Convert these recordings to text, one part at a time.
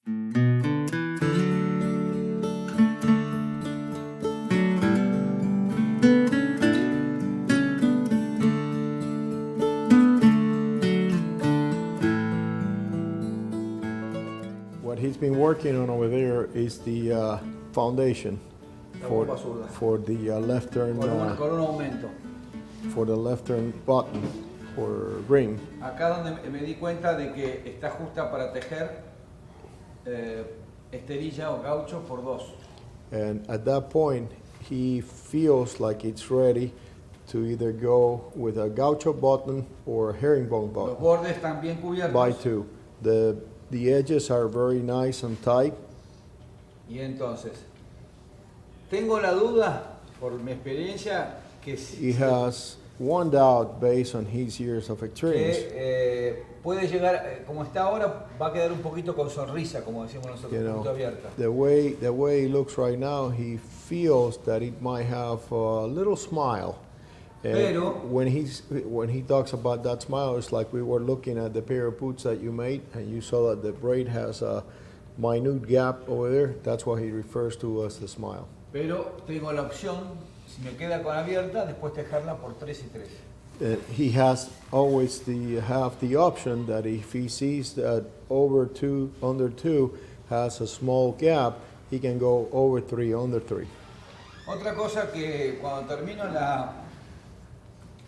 What he's been working on over there is the foundation for the left turn con un aumento. for the left turn button or ring. Acá donde me di cuenta de que está justa para tejer esterilla o gaucho por dos. And at that point, he feels like it's ready to either go with a gaucho button or a herringbone Los button bordes están bien cubiertos. by two. The edges are very nice and tight. Y entonces, tengo la duda, por mi experiencia, que He has one doubt based on his years of experience. Puede llegar, como está ahora, va a quedar un poquito con sonrisa, como decimos nosotros, You un know, poquito abierta. the way he looks right now, he feels that it might have a little smile. And Pero when he talks about that smile, it's like we were looking at the pair of boots that you made, and you saw that the braid has a minute gap over there. That's what he refers to as the smile. Pero tengo la opción, si me queda con abierta, después tejerla por 3 y 3. He has always have the option that if he sees that under two has a small gap, he can go over 3, under 3. Otra cosa que cuando termino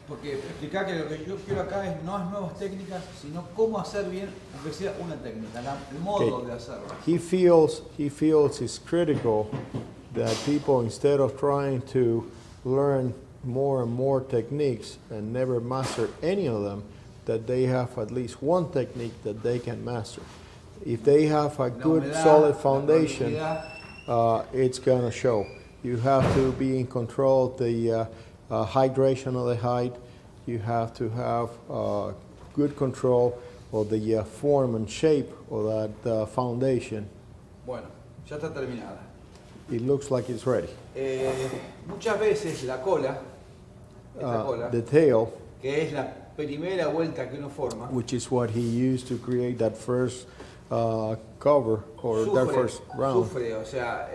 porque explicar que lo que yo quiero acá no es nuevas técnicas, sino cómo hacer bien, aunque sea una técnica, el modo de hacerlo. He feels it's critical that people, instead of trying to learn more and more techniques and never master any of them, that they have at least one technique that they can master. If they have a good solid foundation, it's gonna show. You have to be in control of the hydration of the hide. You have to have good control of the form and shape of that foundation. Bueno, ya está terminada. It looks like it's ready. Muchas veces la cola, esta cola, The tail, que es la primera vuelta que uno forma, which is what he used to create that first cover or that first round. sufre, o sea,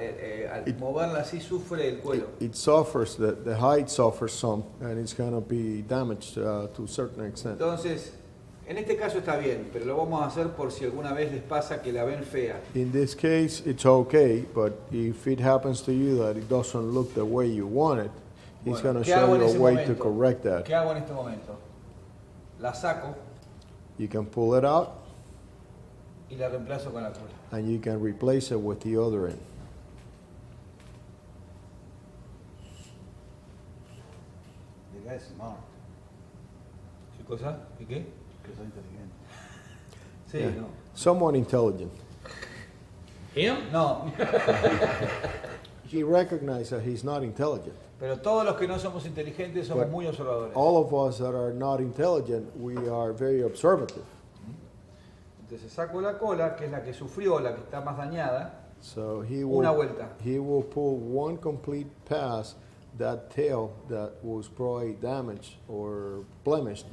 al moverla así sufre el cuero. It suffers, the hide suffers some, and it's going to be damaged to a certain extent. Entonces, en este caso está bien, pero lo vamos a hacer por si alguna vez les pasa que la ven fea. In this case, it's okay, but if it happens to you that it doesn't look the way you want it, he's going to show you a way to correct that. ¿Qué hago en este momento? La saco You can pull it out, y la reemplazo con la cola. and you can replace it with the other end. The guy is smart. ¿Qué cosa? ¿Y qué? Que soy inteligente. Sí, Yeah. no. Somewhat intelligent. ¿Him? No. He recognizes that he's not intelligent. Pero todos los que no somos inteligentes somos muy observadores. All of us that are not intelligent, we are very observative. Entonces saco la cola, que es la que sufrió, la que está más dañada. So Una vuelta. he will pull one complete pass that tail that was probably damaged or blemished.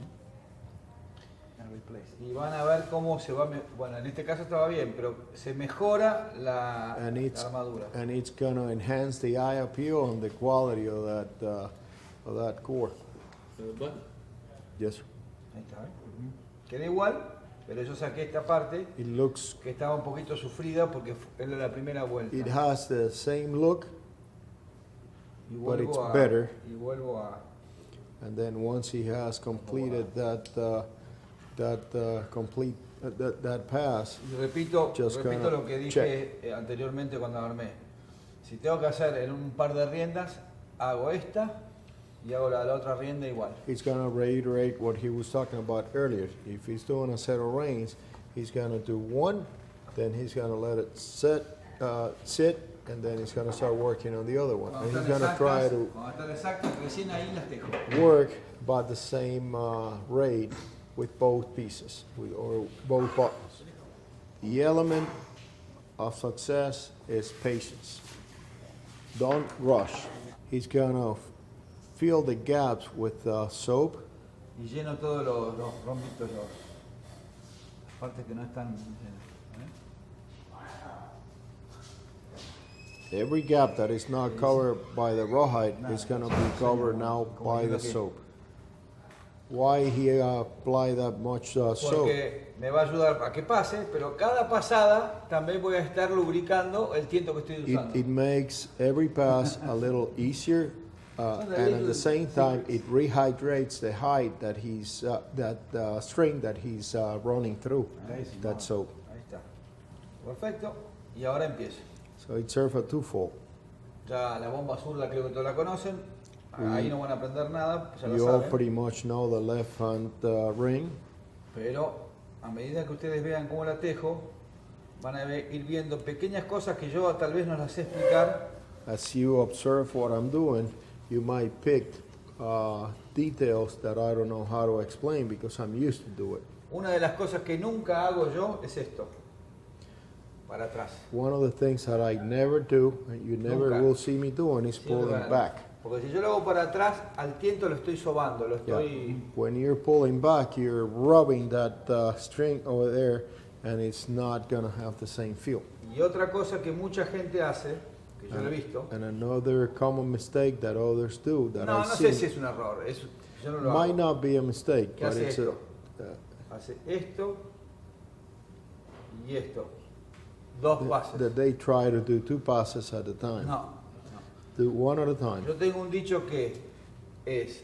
And replace. Y van a ver cómo se va. Bueno, en este caso estaba bien, pero se mejora la armadura. And it's going to enhance the eye appeal and the quality of that core. Yes, sir. Ahí está, ¿eh? Queda igual, pero yo saqué esta parte It looks, que estaba un poquito sufrida porque era la primera vuelta. it has the same look, Y but it's vuelvo better. Y vuelvo a. And then once he has completed that pass, Y repito Just lo gonna que dije anteriormente cuando armé. Si tengo que hacer en un par de riendas, hago esta y hago la otra rienda igual. he's going to reiterate what he was talking about earlier. If he's doing a set of reins, he's going to do one, then he's going to let it sit, and then he's going to start working on the other one. And he's going to try to Cuando están exactas, recién ahí las tejo. work about the same rate with both pieces, or both buttons. The element of success is patience. Don't rush. He's going to fill the gaps with soap, Y lleno todos los rombitos, las partes que no están llenas. Every gap that is not covered by the rawhide is going to be covered now by the soap. Why he apply that much soap? Porque me va a ayudar a que pase, pero cada pasada también voy a estar lubricando el tiento que estoy usando. It makes every pass a little easier, and at the same time it rehydrates the hide that he's string that he's running through that soap. Ahí está. Perfecto. Y ahora empiezo. So it serves a twofold. Ya la bomba zurda creo que todos la conocen. Ahí no van a aprender nada, ya lo You all saben. pretty much know the left hand ring. Pero a medida que ustedes vean cómo la tejo, van a ir viendo pequeñas cosas que yo tal vez no las sé explicar. As you observe what I'm doing, you might pick details that I don't know how to explain because I'm used to do it. Una de las cosas que nunca hago yo es esto. Para atrás. One of the things that I never do, and you never Nunca. will see me doing, is Siempre pulling para back. atrás. Porque si yo lo hago para atrás, al tiento lo estoy sobando, lo Yeah. estoy... When you're pulling back, you're rubbing that string over there, and it's not gonna have the same feel. Y otra cosa que mucha gente hace, que yo lo he visto, And another common mistake that others do that no I sé si see es un error, yo no lo might hago. not be a mistake, ¿Qué but hace it's esto? Hace esto y esto. Dos pases. that they try to do two passes at a time. No. Do one at a time. Yo tengo un dicho que es,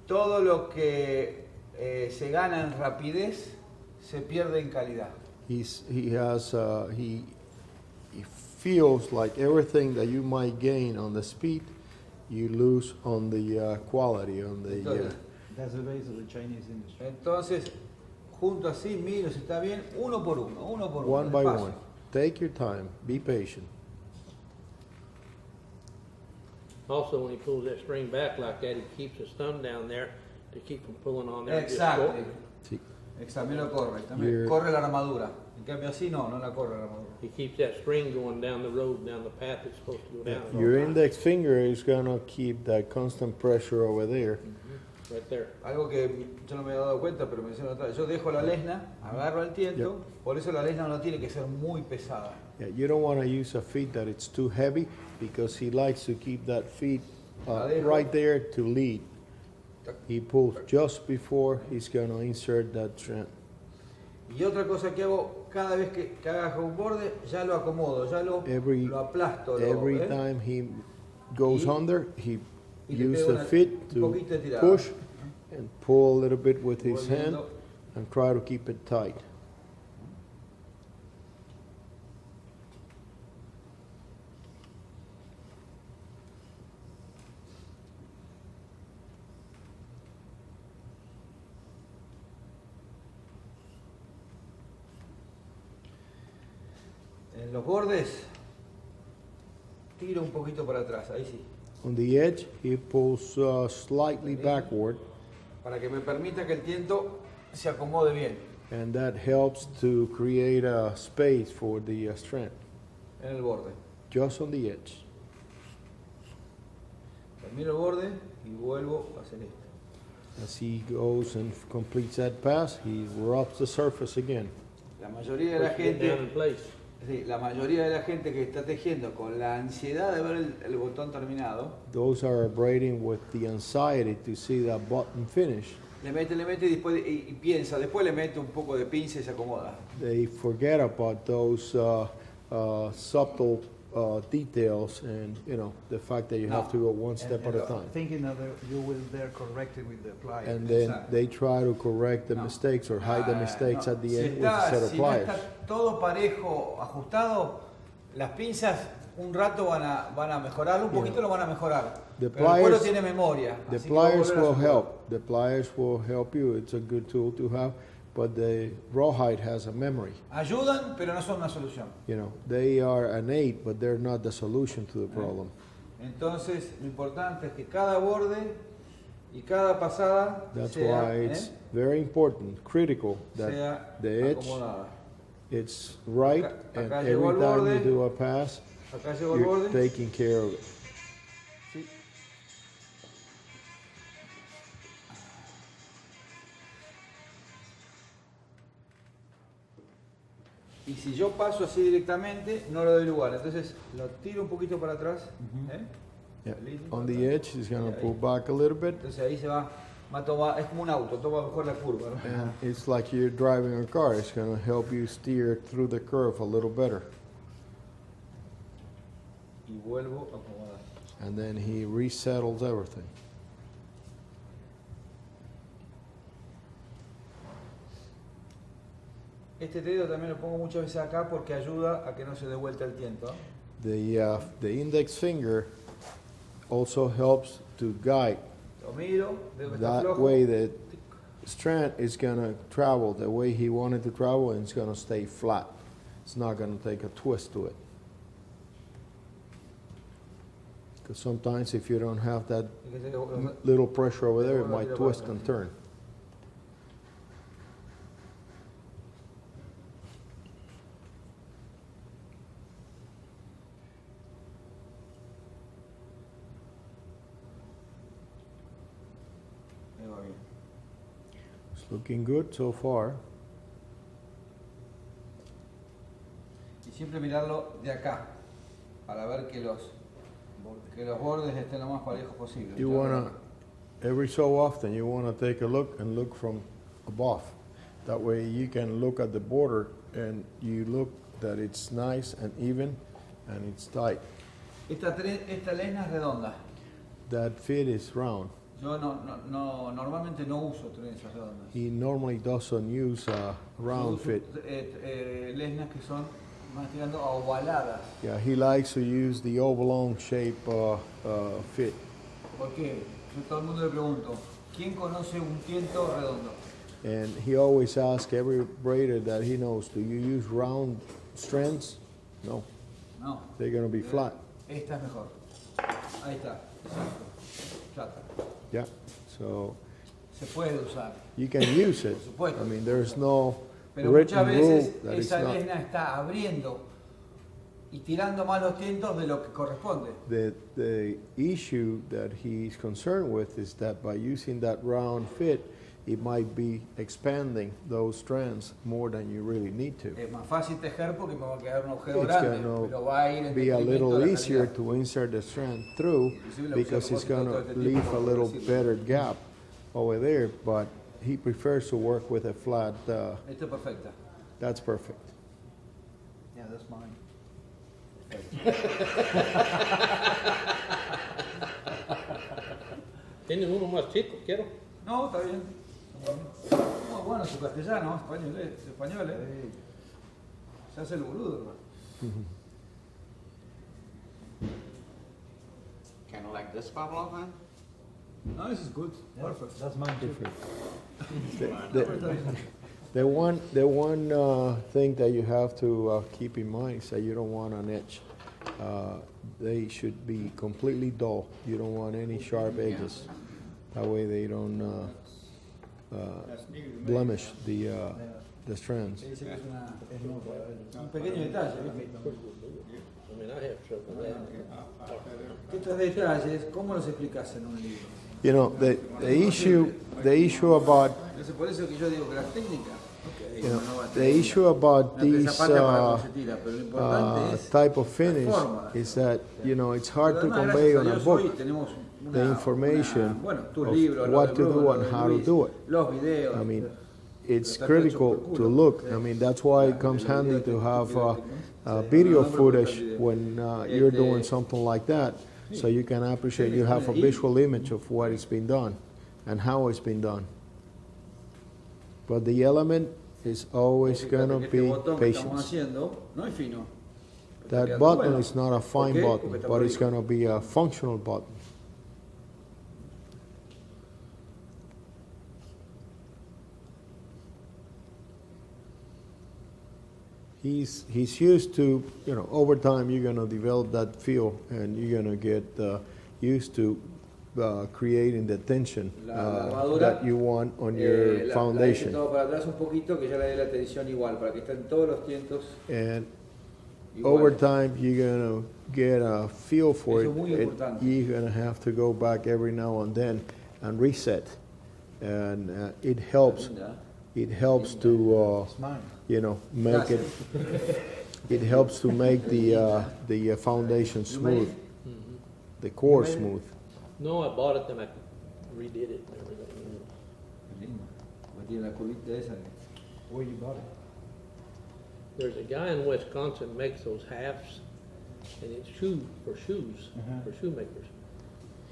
todo lo que se gana en rapidez se pierde en calidad. He feels like everything that you might gain on the speed, you lose on the quality, on the. Entonces, That's the base of the Chinese industry. entonces, junto así, miro si está bien, uno por uno, One by despacio. one. Take your time. Be patient. Also, when he pulls that string back like that, he keeps his thumb down there to keep from pulling on there. and just Exacto. go- See, También lo corre, también You're- corre la armadura. En cambio así no la corre la armadura. He keeps that string going down the road, down the path it's supposed to go down. at all your times. index finger is gonna keep that constant pressure over there. Right there. Algo que yo no me había dado cuenta, pero menciono otra vez. Yo dejo la lesna, agarro el tiento, por eso la lesna no tiene que ser muy pesada. Yeah, you don't want to use a feet that it's too heavy because he likes to keep that feet right there to lead. He pulls just before he's gonna insert that strand. Y otra cosa que hago cada vez que haga un borde, ya lo acomodo, ya lo aplasto. Every time he goes Y- under, he y le uses pego the feet un to poquito de tirada. push and pull a little bit with his Voy hand viendo. and try to keep it tight. En los bordes, tiro un poquito para atrás, ahí sí. On the edge, he pulls slightly backward, Para que me permita que el tiento se acomode bien. and that helps to create a space for the strand, En el borde. just on the edge. Termino el borde y vuelvo a hacer esto. As he goes and completes that pass, he rubs the surface again. La mayoría de la Push it down in gente, place. sí, la mayoría de la gente que está tejiendo con la ansiedad de ver el botón terminado, Those are braiding with the anxiety to see that button finish. le mete y después y piensa, después le mete un poco de pinza y se acomoda. They forget about those subtle details and the fact that you have to go one step at a time. Thinking that you will there correct it with the pliers. And then Exacto. they try to correct the No. mistakes or hide the mistakes No, at the si end with a set of si no pliers. está todo parejo, ajustado, las pinzas un rato van a mejorarlo, un poquito lo van a mejorar. The Pero el cuero pliers- tiene memoria. The así que va a pliers volver a will su lugar. help. The pliers will help you. It's a good tool to have, but the rawhide has a memory. Ayudan, pero no son una solución. They are an aid, but they're not the solution to the problem. Entonces, lo importante es que cada borde y cada pasada That's sea, why it's very important, critical that sea the edge, acomodada. it's right, Acá and llegó every el time borde. you do a pass, Acá llegó el you're borde. taking care of it. Y Y si yo paso así directamente, no le doy lugar. Entonces lo tiro un poquito para atrás. ¿Eh? Yeah. Listo. On the edge, he's going to pull back a little bit. Entonces ahí se va a tomar, es como un auto, toma mejor la curva, ¿no? And it's like you're driving a car. It's going to help you steer through the curve a little better. Y vuelvo a acomodar. And then he resettles everything. Este dedo también lo pongo muchas veces acá porque ayuda a que no se dé vuelta el tiento. The index finger also helps to guide. Lo miro, veo que está That flojo. way the strand is going to travel the way he wanted to travel, and it's going to stay flat. It's not going to take a twist to it. Because sometimes if you don't have that Y que se- little pressure over there, it might twist and turn. Ahí va bien. It's looking good so far. Y siempre mirarlo de acá para ver que los bordes estén lo más parejos posible. You want to, every so often, you want to take a look and look from above. That way you can look at the border and you look that it's nice and even and it's tight. Esta lesna es redonda. That fit is round. Yo normalmente no uso trenzas redondas. He normally doesn't use a Yo round uso, fit. lesnas que son más tirando a ovaladas. Yeah, he likes to use the oblong shape fit. ¿Por qué? Yo a todo el mundo le pregunto, ¿quién conoce un tiento redondo? And he always asks every braider that he knows, do you use round strands? No, No. they're going to be flat. Esta es mejor. Ahí está. Exacto. Plata. Yeah, so Se puede usar. you can use it. Por supuesto. I mean, there's no Pero written muchas rule veces that it's esa not. lesna está abriendo y tirando más los tientos de lo que corresponde. The issue that he's concerned with is that by using that round fit, it might be expanding those strands more than you really need to. Es más fácil tejer porque me va a quedar un agujero It's grande, going pero va a ir to en be a detrimento little de la easier calidad. to insert the strand through Inclusive la because uso a it's going propósito todo to este leave tiempo a por little decirlo. better gap over there, but he prefers to work with a flat. Esto es perfecta. That's perfect. Yeah, that's mine. ¿Tiene uno más chico? Quiero. No, está bien. Muy bueno su castellano, español, ¿eh? Se hace el boludo, hermano. Kind of like this, Pablo, huh? No, this is good. Yeah, Perfect. That's mine too. The one thing that you have to keep in mind is that you don't want an edge. They should be completely dull. You don't want any sharp edges. That way they don't blemish the strands. Dice que es un pequeño detalle. ¿Viste? I mean, I have trouble with that. Estos detalles, ¿cómo los explicas en un libro? You know, the issue about Entonces, por eso que yo digo que las técnicas, okay, you know, no va a the tener issue about una pieza these patria para cómo se tira, pero lo importante es type of finish la forma. is that it's hard to Pero además, convey gracias on a a Dios, hoy book tenemos the information bueno, tus of libros, what lo de to do Bruno, and lo de how to Luis, do it. los videos. I mean, it's Está todo hecho critical por to culo. look. I mean, that's why it comes handy to have video footage when you're doing something like that, so you can appreciate, you have a visual image of what is being done and how it's been done. But the element is always Fíjate going to que este be botón que estamos patience. haciendo no es fino. Está That quedando button bueno. is not a fine ¿Por qué? button, Porque está but por it's arriba. going to be a functional button. He's used to, over time you're going to develop that feel and you're going to get used to creating the tension La armadura, that you want on your La hice foundation. todo para atrás un poquito, que ya le dé la tensión igual, para que estén todos los tientos And igual. over time you're going to get a feel for Eso it. es muy importante. You're going to have to go back every now and then and reset. And it helps it helps to, It's mine. make it, it helps to make the foundation smooth, the core smooth. No, I bought it, then I redid it and everything. Lindo. Tiene la curvita esa. Where you bought it? There's a guy in Wisconsin makes those halves, and it's for shoes, for shoemakers.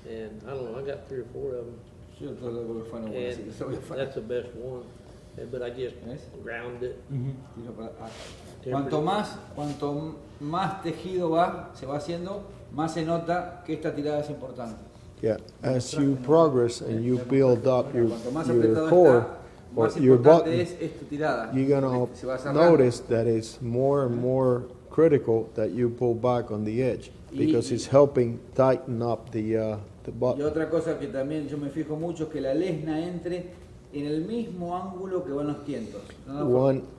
And I don't know, I got 3 or 4 of them, Yo todo lo que fue no voy a decir, and eso voy a hacer. that's the best one. But I just ¿Ves? ground it. Tiro para acá. Cuanto más tejido se va haciendo, más se nota que esta tirada es importante. Yeah, as you progress and you build up your Cuanto más apretado core está, or más your importante button, es esta tirada. you're gonna Se va cerrando. notice that it's more and more critical that you pull back on the edge because it's helping tighten up the Y button. otra cosa que también yo me fijo mucho es que la lesna entre en el mismo ángulo que van los tientos. No,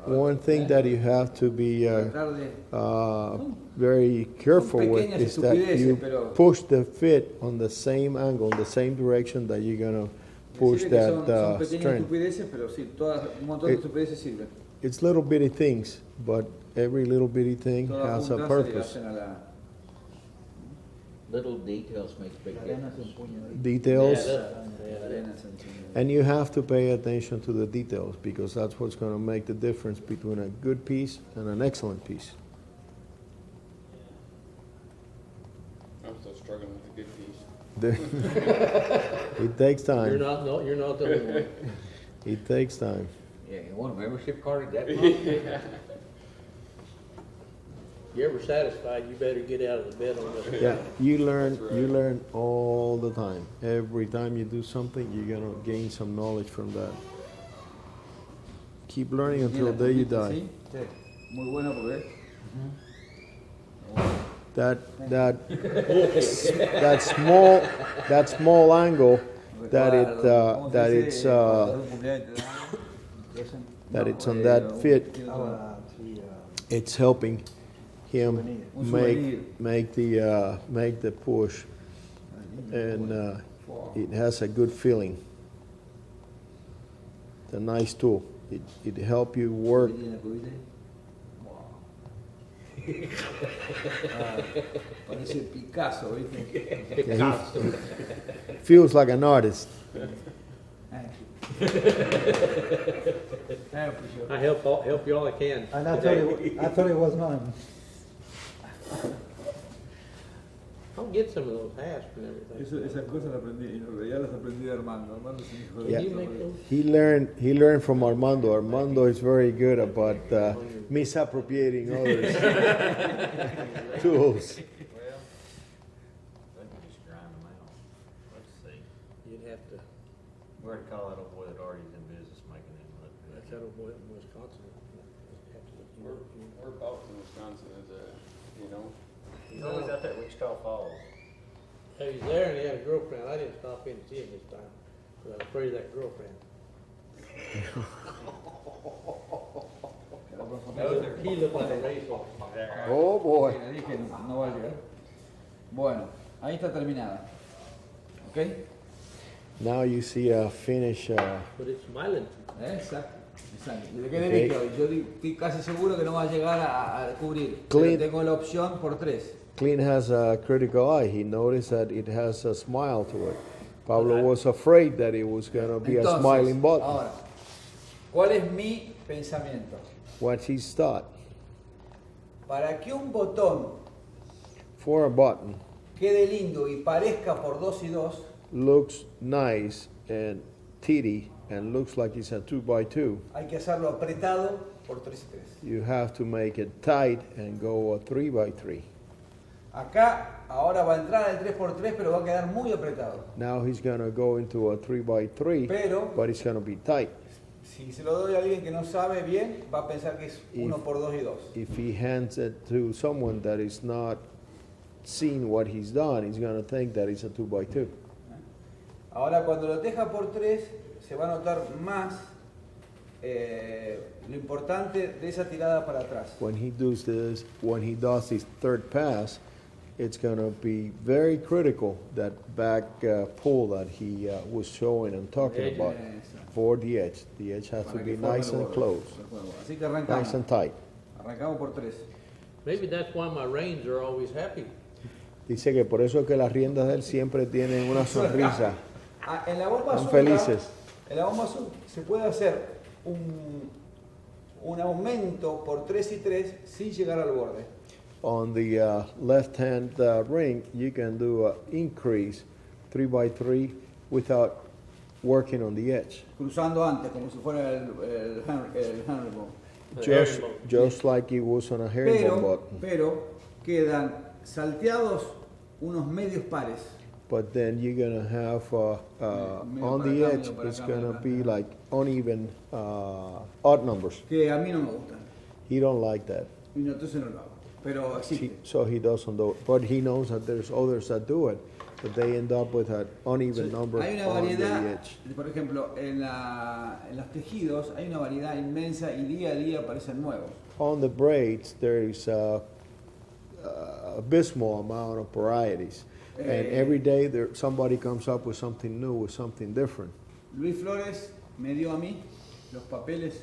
One thing that you have to be tratar de- very careful with pequeñas is that estupideces, you pero- push the fit on the same angle, the same direction that you're gonna push Decirle que that son pequeñas strength. estupideces, pero sí, un montón de It- estupideces sirven. It's little bitty things, but every little bitty thing Todas has a juntas se le purpose. hacen a la... Little details make big La arena difference. se empuña ahí. Details, la arena se enciende. and you have to pay attention to the details because that's what's gonna make the difference between a good piece and an excellent piece. I'm still struggling with a good piece. It takes You're time. not the only one. It takes time. Yeah, you want a membership card at that month? You're ever satisfied, you better get out of the bed on this. Yeah, you learn all the time. Every time you do something, you're gonna gain some knowledge from that. Keep learning until the day you die. ¿Sí? Sí. Muy bueno porque... That small angle that it's on that fit, it's helping him make the push, and it has a good feeling. It's a nice tool. It help you work. Parece Picasso, ¿viste? Feels like an artist. I help you all I can. And I thought it was mine. I'll get some of those halves and everything. Esas cosas las aprendí, ya las aprendí de Armando. Armando es un hijo de... Yeah. Did you make those? He learned from Armando. Armando is very good about misappropriating others' tools. Well, let me just grind them out. Let's see. You'd have to, Where'd Colorado boy that already is in business making them look that's good? out of Wisconsin. Have to look you up. Whereabouts in Wisconsin is it, you know? He's always out there at Wichita Falls. Yeah, he's there and he had a girlfriend. I didn't stop in to see him this time, because I was afraid of that girlfriend. He looked like a racehorse. Oh boy. Le dije, no va a llegar. Bueno, ahí está terminada. ¿Ok? Now you see a finish. But it's smiling. Exacto. Exacto. ¿De qué le Ok. dije hoy? Yo estoy casi seguro que no va a llegar a cubrir. Clean. Pero tengo la opción por 3. Clint has a critical eye. He noticed that it has a smile to it. Pablo was afraid that it was going to be a Entonces, smiling button. ahora, ¿cuál es mi pensamiento? What's his thought? Para que un botón For a button, quede lindo y parezca por 2 y 2, looks nice and titty and looks like it's a 2x2. hay que hacerlo apretado por 3 y 3. You have to make it tight and go a 3x3. Acá ahora va a entrar el 3x3, pero va a quedar muy apretado. Now he's going to go into a 3x3, Pero but it's going to be tight. si se lo doy a alguien que no sabe bien, va a pensar que es 1 por 2 y 2. If he hands it to someone that is not seeing what he's done, he's going to think that it's a 2x2. Ahora cuando lo teja por 3, se va a notar más lo importante de esa tirada para atrás. When he does this third pass, it's going to be very critical, that back pull that he was showing and talking Edge. about for the edge. The edge has to Para be que forme nice el and borde. close, Así que arrancamos. nice and tight. Arrancamos por 3. Maybe that's why my reins are always happy. Dice que por eso es que las riendas de él siempre tienen una sonrisa. En la bomba Están zurda, felices. En la bomba zurda se puede hacer un aumento por 3 y 3 sin llegar al borde. On the left hand ring, you can do an increase 3 by 3 without working on the edge. Cruzando antes, como si fuera el handlebar. Just like it was on a herringbone button. Pero quedan salteados unos medios pares. But then you're gonna have Medio on para the acá, edge, medio para it's acá, gonna medio para be acá. like uneven odd numbers. Que a mí no me gustan. He don't like that. Y no, entonces no lo hago. Pero existe. So he doesn't do it. But he knows that there's others that do it, but they end up with an uneven number Hay una on variedad, the edge. por ejemplo, en los tejidos hay una variedad inmensa y día a día aparecen nuevos. On the braids, there is a abysmal amount of varieties. And every day somebody comes up with something new, with something different. Luis Flores me dio a mí los papeles.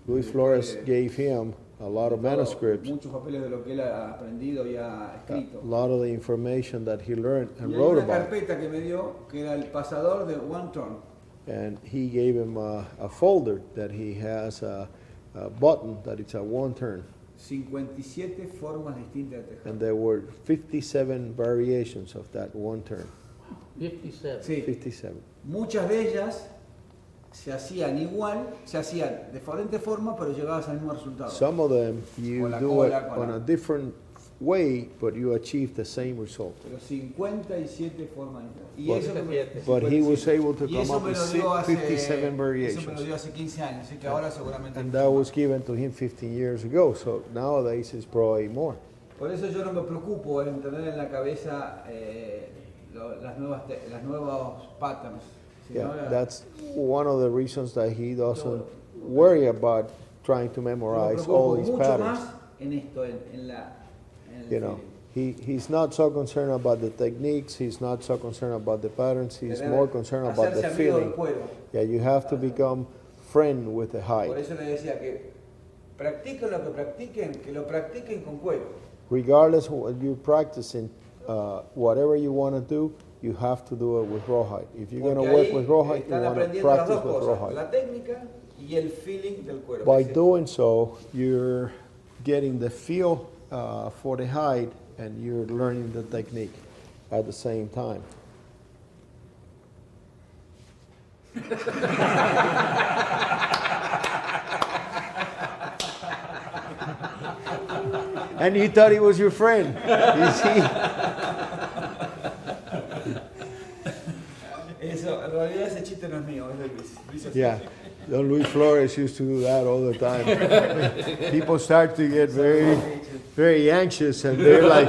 Luis de- Flores de- gave him a lot of manuscripts, Muchos papeles de lo que él ha aprendido y ha escrito. a lot of the information that he learned Y and hay wrote una about. carpeta que me dio que era el pasador de one turn. And he gave him a folder that he has a button that it's a one turn. 57 formas distintas de tejer. And there were 57 variations of that one turn. 57. Sí, 57. muchas de ellas se hacían igual, se hacían de diferente forma, pero llegabas al mismo resultado. Some of them you Con la do cola, it con on la- a different way, but you achieve the same result. Pero 57 formas diferentes. Y But- eso que me- But he was able to y come eso up me with lo dio hace, 57 eso me lo variations. dio hace 15 años, así que ahora seguramente... And that was given to him 15 years ago, so nowadays it's probably more. Por eso yo no me preocupo en tener en la cabeza las nuevos patterns. sino Yeah, that's one of the reasons that he doesn't worry about trying to yo me memorize preocupo all these mucho patterns. más en esto, en el You know, feeling. he's not so concerned about the techniques, he's not so concerned about the patterns, he's Tener- more concerned about the hacerse amigo del feeling. cuero. Yeah, you have to become friend with the Por hide. eso le decía que practiquen lo que practiquen, que lo practiquen con cuero. Regardless of what you're practicing, whatever you want to do, you have to do it with rawhide. If you're going Porque to work ahí with rawhide, you están want to aprendiendo las practice dos with cosas, rawhide. la técnica y el feeling del cuero. By Que se- doing so, you're getting the feel for the hide and you're learning the technique at the same time. And you thought he was your friend. You see? Eso, en realidad ese chiste no es mío, es de Luis. Luis hace Yeah. así. Don Luis Flores used to do that all the time. People start to get very anxious and they're like,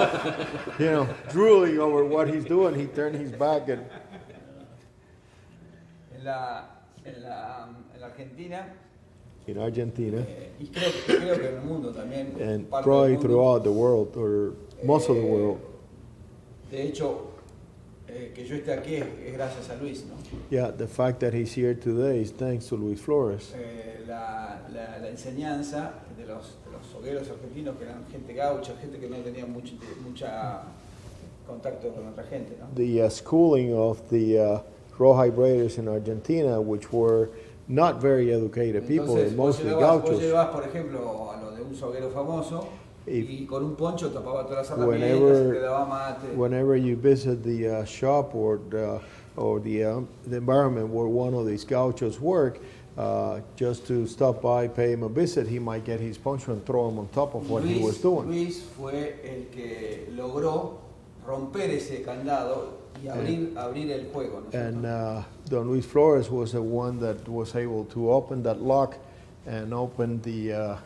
drooling over what he's doing. He turned his back and En la Argentina, in Argentina y creo que en el mundo también, and parte del probably mundo, throughout the world or most of the world. de hecho, que yo esté aquí es gracias a Luis, ¿no? Yeah, the fact that he's here today is thanks to Luis Flores. La enseñanza de los hogueros argentinos, que eran gente gaucha, gente que no tenía mucha contacto con otra gente, ¿no? The schooling of the rawhide braiders in Argentina, which were not very educated people, Entonces, mostly vos gauchos. llevabas, por ejemplo, a lo de un soguero famoso y con un poncho tapaba todas las herramientas, Whenever- te daba mate. Whenever you visit the shop or the environment where one of these gauchos work, just to stop by, pay him a visit, he might get his poncho and throw him on top of what he was doing. Luis fue el que logró romper ese candado y abrir el juego, ¿no? And Don Luis Flores was the one that was able to open that lock and open the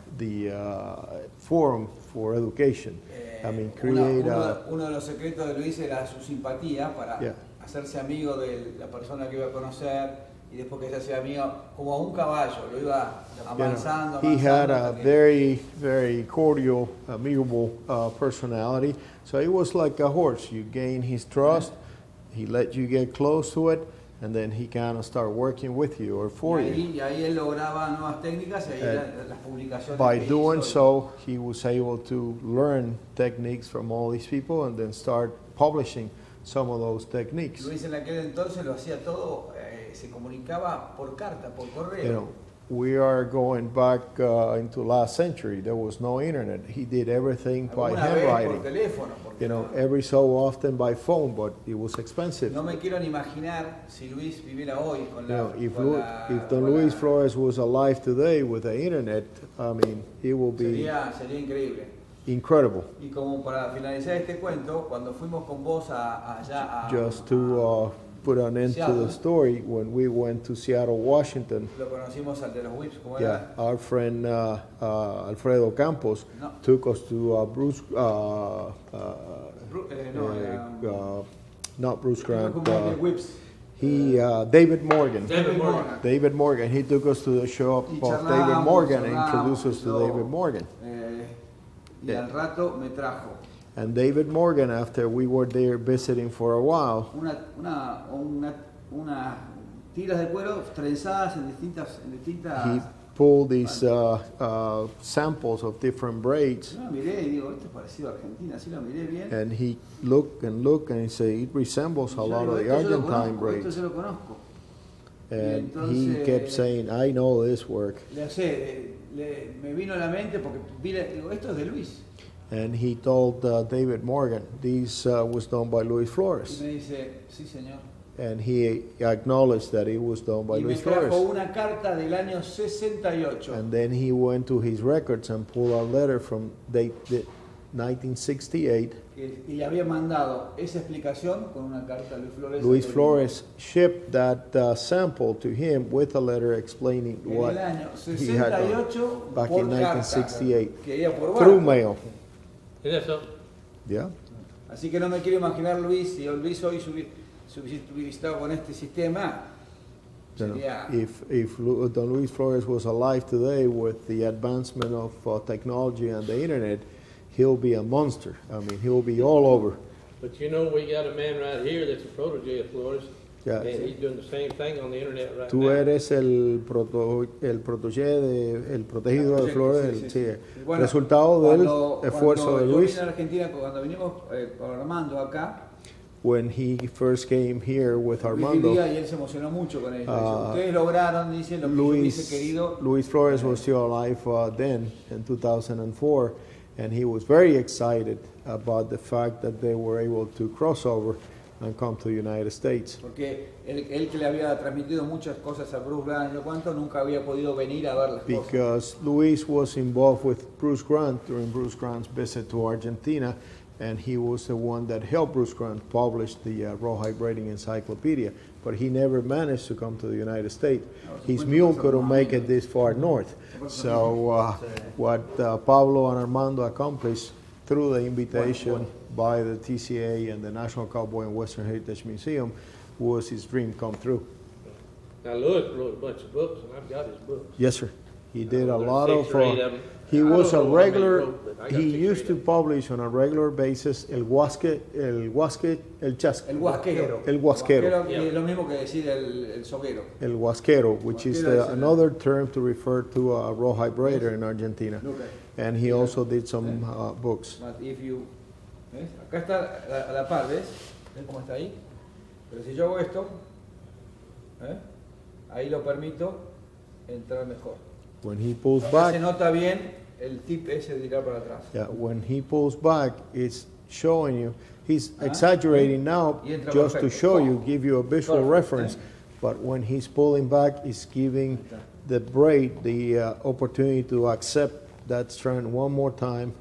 forum for education. I mean, create uno de los secretos de Luis era su simpatía para Yeah. hacerse amigo de la persona que iba a conocer, y después que se hacía amigo, como un caballo, lo iba avanzando, He had avanzando, a hasta que- very cordial, amicable personality. So it was like a horse. You gain his trust, he let you get close to it, and then he kind of start working with you or for you. y ahí él lograba nuevas técnicas y ahí las publicaciones By que doing hizo, so, he was able to learn techniques from all these people and then start publishing some of those techniques. Luis en aquel entonces lo hacía todo, se comunicaba por carta, por correo. You know, we are going back into last century. There was no internet. He did everything by Alguna vez por handwriting. teléfono, porque You know, every so often by phone, but it was expensive. no me quiero ni imaginar si Luis viviera hoy con You la, know, if, con la- If Don con Luis la- Flores was alive today with the internet, I mean, it will be sería increíble. incredible. Y como para finalizar este cuento, cuando fuimos con vos allá a Just to put an end to Seattle. the story, when we went to Seattle, Washington, lo conocimos al de los whips, ¿cómo yeah, era? our friend Alfredo Campos No. took us to Bruce, No, era not Bruce Grant, como el de whips. David Morgan. David Morgan. David Morgan, he took us to the shop Y of charlamos, David Morgan and charlamos, introduced us to no. David Morgan. Y Yeah. al rato me trajo And David Morgan, after we were there visiting for a while, unas tiras de cuero trenzadas en distintas. he pulled these samples of different braids, Yo lo miré y digo, esto es parecido a Argentina, así lo miré bien. and he looked and he said, it resembles a Yo lot digo, of the esto yo lo Argentine conozco, esto braids. yo lo conozco. And Y he entonces- kept saying, I know this work. Me vino a la mente porque digo, esto es de Luis. And he told David Morgan, this was done by Luis Y Flores. me dice, sí señor. And he acknowledged that it was done by Y me Luis trajo Flores. una carta del año 68. And then he went to his records and pulled a letter from date 1968. Y le había mandado esa explicación con una carta a Luis Flores. Luis Flores shipped that sample to him with a letter explaining En what el año he had done 68 back por in carta, 1968 que iba por through barco. mail. ¿Es eso? Yeah. Así que no me quiero imaginar Luis, si Luis hoy se hubiese visitado con este sistema, You know, sería if Don Luis Flores was alive today with the advancement of technology and the internet, he'll be a monster. I mean, he'll be all over. But you know, we got a man right here that's a protege of Flores, Yeah. and he's doing the same thing on the internet right Tú now. eres el el protegido de Flores, Sí, sí, sí. sí. Bueno, Resultado del cuando esfuerzo de yo Luis. vine a Argentina, cuando vinimos con Armando acá, When he first came here with Luis Armando, vivía y él se emocionó mucho con ello. Dice, ustedes lograron, dicen, lo que yo hubiese querido. Luis Flores was still alive then in 2004, and he was very excited about the fact that they were able to cross over and come to the United States. Porque él que le había transmitido muchas cosas a Bruce Grant y no cuánto, nunca había podido venir a ver las cosas. Because Luis was involved with Bruce Grant during Bruce Grant's visit to Argentina, and he was the one that helped Bruce Grant publish the Rawhide Braiding Encyclopedia. But he never managed to come to the United States. His mule couldn't make it this far north. So what Pablo and Armando accomplished through the invitation by the TCA and the National Cowboy and Western Heritage Museum was his dream come true. Now, Lewis wrote a bunch of books, and I've got his books. Yes, sir. He did a There's lot 6 of. or 8 of them. He I was a don't know how many regular. wrote, but I got He 6 or 8 used to of them. publish on a regular basis el huasque, el chasque, El huasquero. El huasquero. Que es lo mismo que decir el soguero. el huasquero, which is Huasquero es el- another term to refer to a rawhide braider in Argentina. Okay. And he also did some books. But if you, ¿ves? Acá está a la par, ¿ves? ¿Ves cómo está ahí? Pero si yo hago esto, ¿eh? Ahí lo permito entrar mejor. When he pulls Acá back, se nota bien el tip ese de tirar para atrás. yeah, when he pulls back, it's showing you. He's exaggerating now Y entra just to perfecto. show you, give you a visual Perfect, reference. But when he's pulling back, it's giving the braid the opportunity to accept that strand one more time.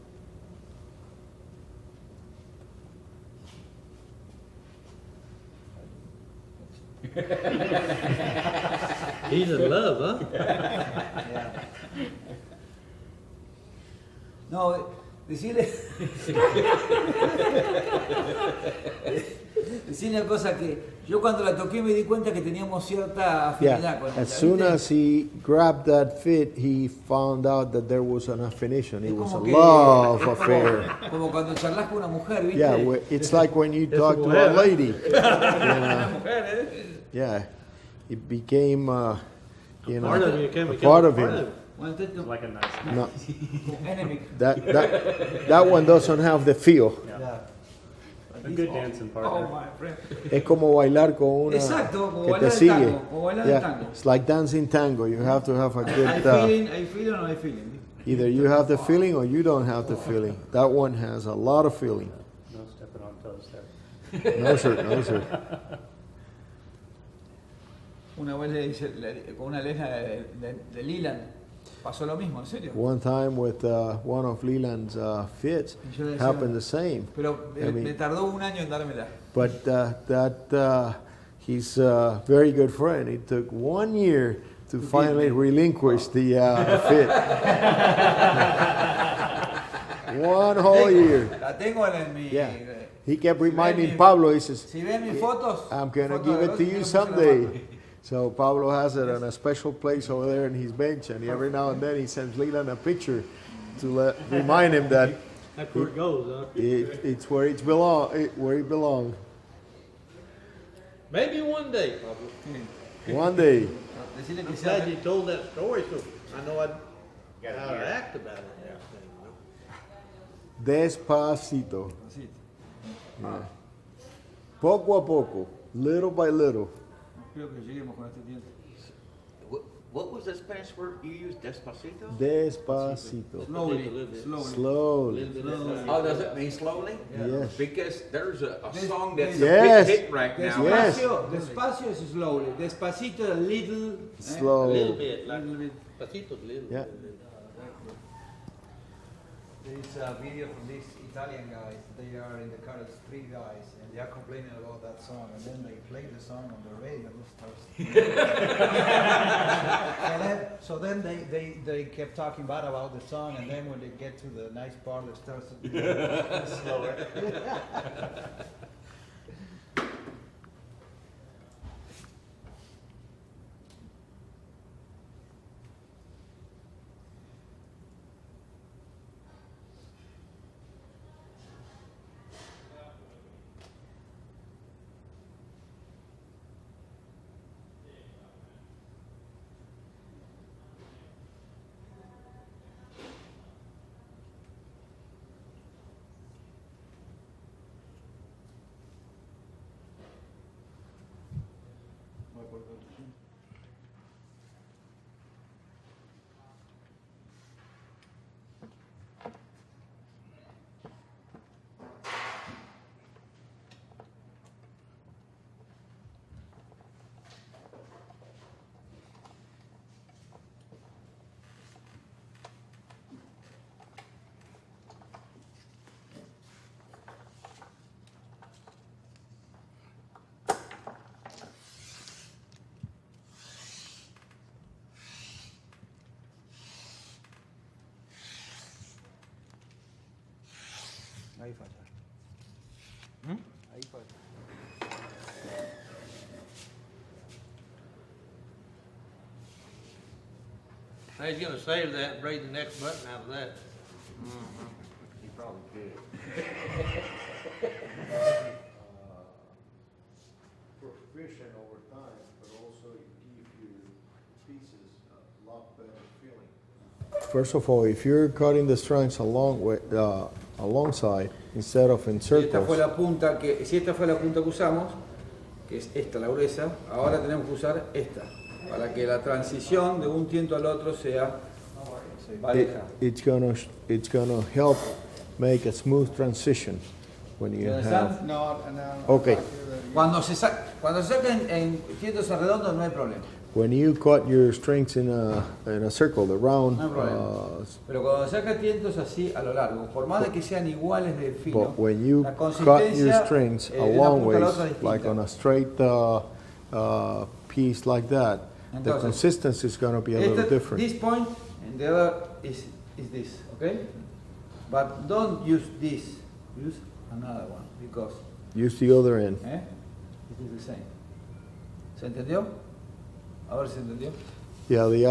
He's in love, huh? No, Decirle. Decirle una cosa que yo cuando la toqué me di cuenta que teníamos cierta afinidad Yeah, con ella. as soon ¿viste? as he grabbed that fit, he found out that there was an affinition. It Es was a como que- love es como- affair. Como cuando charlas con una mujer, ¿viste? Yeah, it's like when you talk to a lady. Yeah, it became, Part of you can a become part of part him. of it. Bueno, entonces, Like a nice. No, enemy. that one doesn't have the feel. A good dancing Oh, partner. my friend. Es como bailar con una Exacto, como que te bailar el sigue. tango, como bailar el Yeah, tango. it's like dancing tango. You have to have a Hay good. feeling, hay feeling o no hay feeling. Either you have the feeling or you don't have the feeling. That one has a lot of feeling. No stepping on toes there. No sir, no sir. Una vez le dice, con una lesna de Leland, pasó lo mismo, en serio. One time with one of Leland's fits, Y yo le decía, happened the same. Pero I mean- me tardó un año en dármela. But he's a very good friend. It took 1 year to finally relinquish the fit. 1 whole year. La tengo en mi... Yeah. He kept reminding mi- Pablo, he says, Si ven mis fotos... I'm going to fotos give de it los to que you me puse la someday. mano. So Pablo has it on a special place over there in his bench, and every now and then he sends Leland a picture to remind him that That's where it goes, huh? it's where it belongs. Maybe one day, Pablo. One day. Decirle que I'm sea... glad you told that story, so I know how to act about it. Despacito. Sí. Yeah. Poco a poco, little by little. Creo que lleguemos con este tiempo. What was the Spanish word you used? Despacito? Despacito. Slowly, slowly. Slowly. Oh, does it mean slowly? Yes. Because there's a Des- song that's Yes. a big hit right now. Yes. Despacio es slowly. Despacito, a little... Slow. A little bit, like Little bit. pasito, little. Yeah. There's a video from these Italian guys. They are in the car, it's 3 guys, and they are complaining about that song. And then they play the song on the radio. So then they kept talking bad about the song, and then when they get to the nice part, it starts slower. Ahí falla. Ahí falla. Now he's gonna save that and braid the next button out of that. You probably could. Proficient over time, but also give your pieces a lot better feeling. First of all, if you're cutting the strands alongside instead of in Si esta fue circles, la punta que usamos, que es esta la gruesa, ahora tenemos que usar esta, para que la transición de un tiento al otro sea pareja. it's gonna help make a smooth transition when you have. No. Okay. Cuando se saca en tientos redondos no hay problema. When you cut your strings in a circle, the round, No hay problema. Pero cuando saca tientos así a lo largo, por más de que sean iguales de fino, but when you la cut consistencia your strings de a una long punta a la ways, otra es like distinta. on a straight piece like that, the Entonces, consistency is going to be a little different. This point and the other is this, okay? But don't use this. Use another one because Use the other end. it is the same. ¿Se entendió? A ver si se entendió. Yeah, the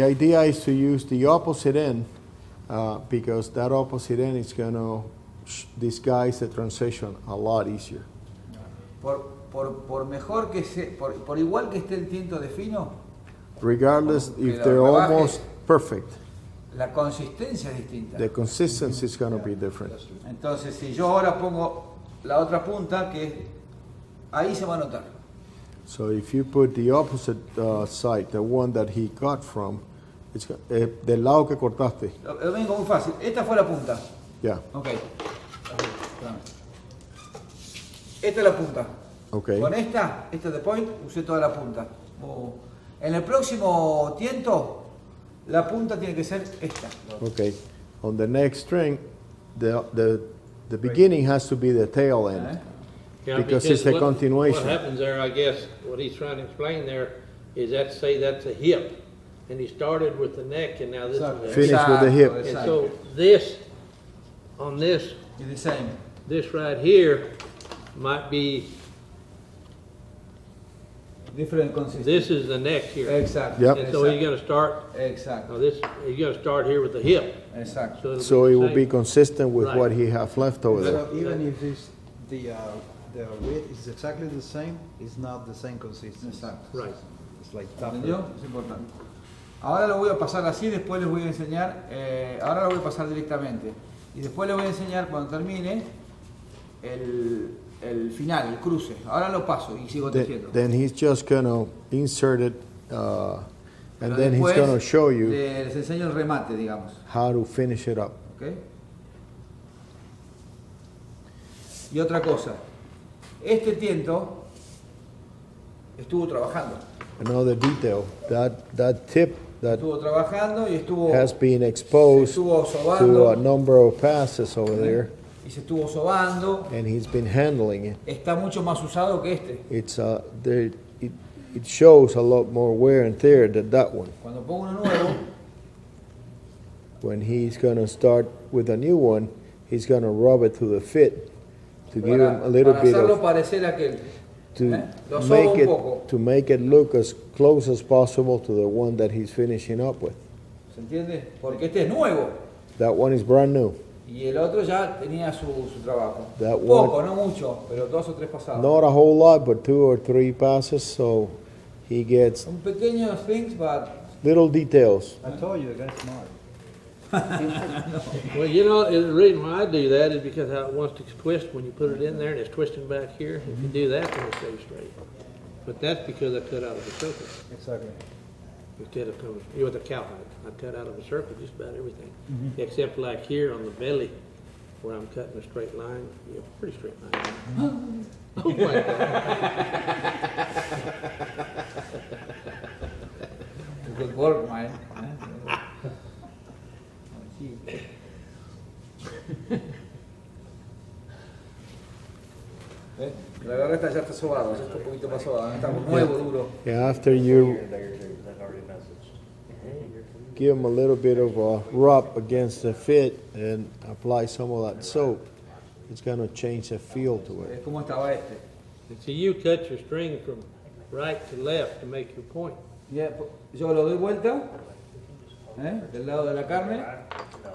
idea is to use the opposite end because that opposite end is going to disguise the transition a lot easier. Por mejor que sea, por igual que esté el tiento de fino, Regardless Que if lo they're rebaje. almost perfect, la consistencia es distinta. the consistency is going to be different. Entonces, si yo ahora pongo la otra punta, que ahí se va a notar. So if you put the opposite side, the one that he got from, it's del lado que cortaste. Lo vengo muy fácil. Esta fue la punta. Yeah. Ok. Espérame. Esta es la punta. Okay. Con esta es the point, usé toda la punta. En el próximo tiento, la punta tiene que ser esta. Okay. On the next string, the beginning has to be the tail end. Yeah, Because it's a what- continuation. What happens there, I guess, what he's trying to explain there is that, say that's a hip, and he started with the neck, and now this is Finish the with the hip. And so this, on this, It's the same. this right here might be, Different consistency. this is the neck here. Exacto. Yep. And so you gotta start, Exacto. now this, you gotta start here with the hip. Exacto. So it will the be same. consistent with Right. what he have left over there. So even if it's the width is exactly the same, it's not the same consistency. Exacto. Right. It's like tougher. ¿Entendió? Es importante. Ahora lo voy a pasar así, después les voy a enseñar, ahora lo voy a pasar directamente. Y después les voy a enseñar cuando termine el final, el cruce. Ahora lo paso y sigo tejiendo. Then he's just going to insert it and Pero then he's después going to show you les enseño el remate, digamos. how to finish it up. ¿Ok? Y otra cosa, este tiento estuvo trabajando. Another detail, that tip that Estuvo trabajando y estuvo, has been se exposed estuvo to a sobando. number of passes over there, Y se estuvo sobando. and he's been handling it. Está mucho más usado que este. It's it shows a lot more wear and tear than that one. Cuando pongo uno nuevo, When he's going to start with a new one, he's going to rub it to the fit to give him a little para bit hacerlo of parecer aquel. to Lo sobo un poco. make it look as close as possible to the one that he's finishing up with. ¿Se entiende? Porque este es nuevo. That one is brand new. Y el otro ya tenía su trabajo. That Poco, one- no mucho, pero 2 o 3 pasados. Not a whole lot, but 2 or 3 passes, so he gets Son pequeños things, but little details. I told you, the guy's smart. Well, you know, the reason why I do that is because how it wants to twist when you put it in there and it's twisting back here. If you do that, then it stays straight. But that's because I cut out of a circle Exactly. instead of coming, with a cowhide. I cut out of a circle just about everything. Except like here on the belly where I'm cutting a straight line, yeah, pretty straight line. Oh my God. good work, man. ¿Eh? La verdad esta ya está sobado, ya está un poquito más sobado, está nuevo, duro. Yeah, after you give him a little bit of a rub against the fit and apply some of that soap, it's going to change the feel to it. Es como estaba este. So you cut your string from right to left to make your point. Ya, yo lo doy vuelta, del lado de la carne,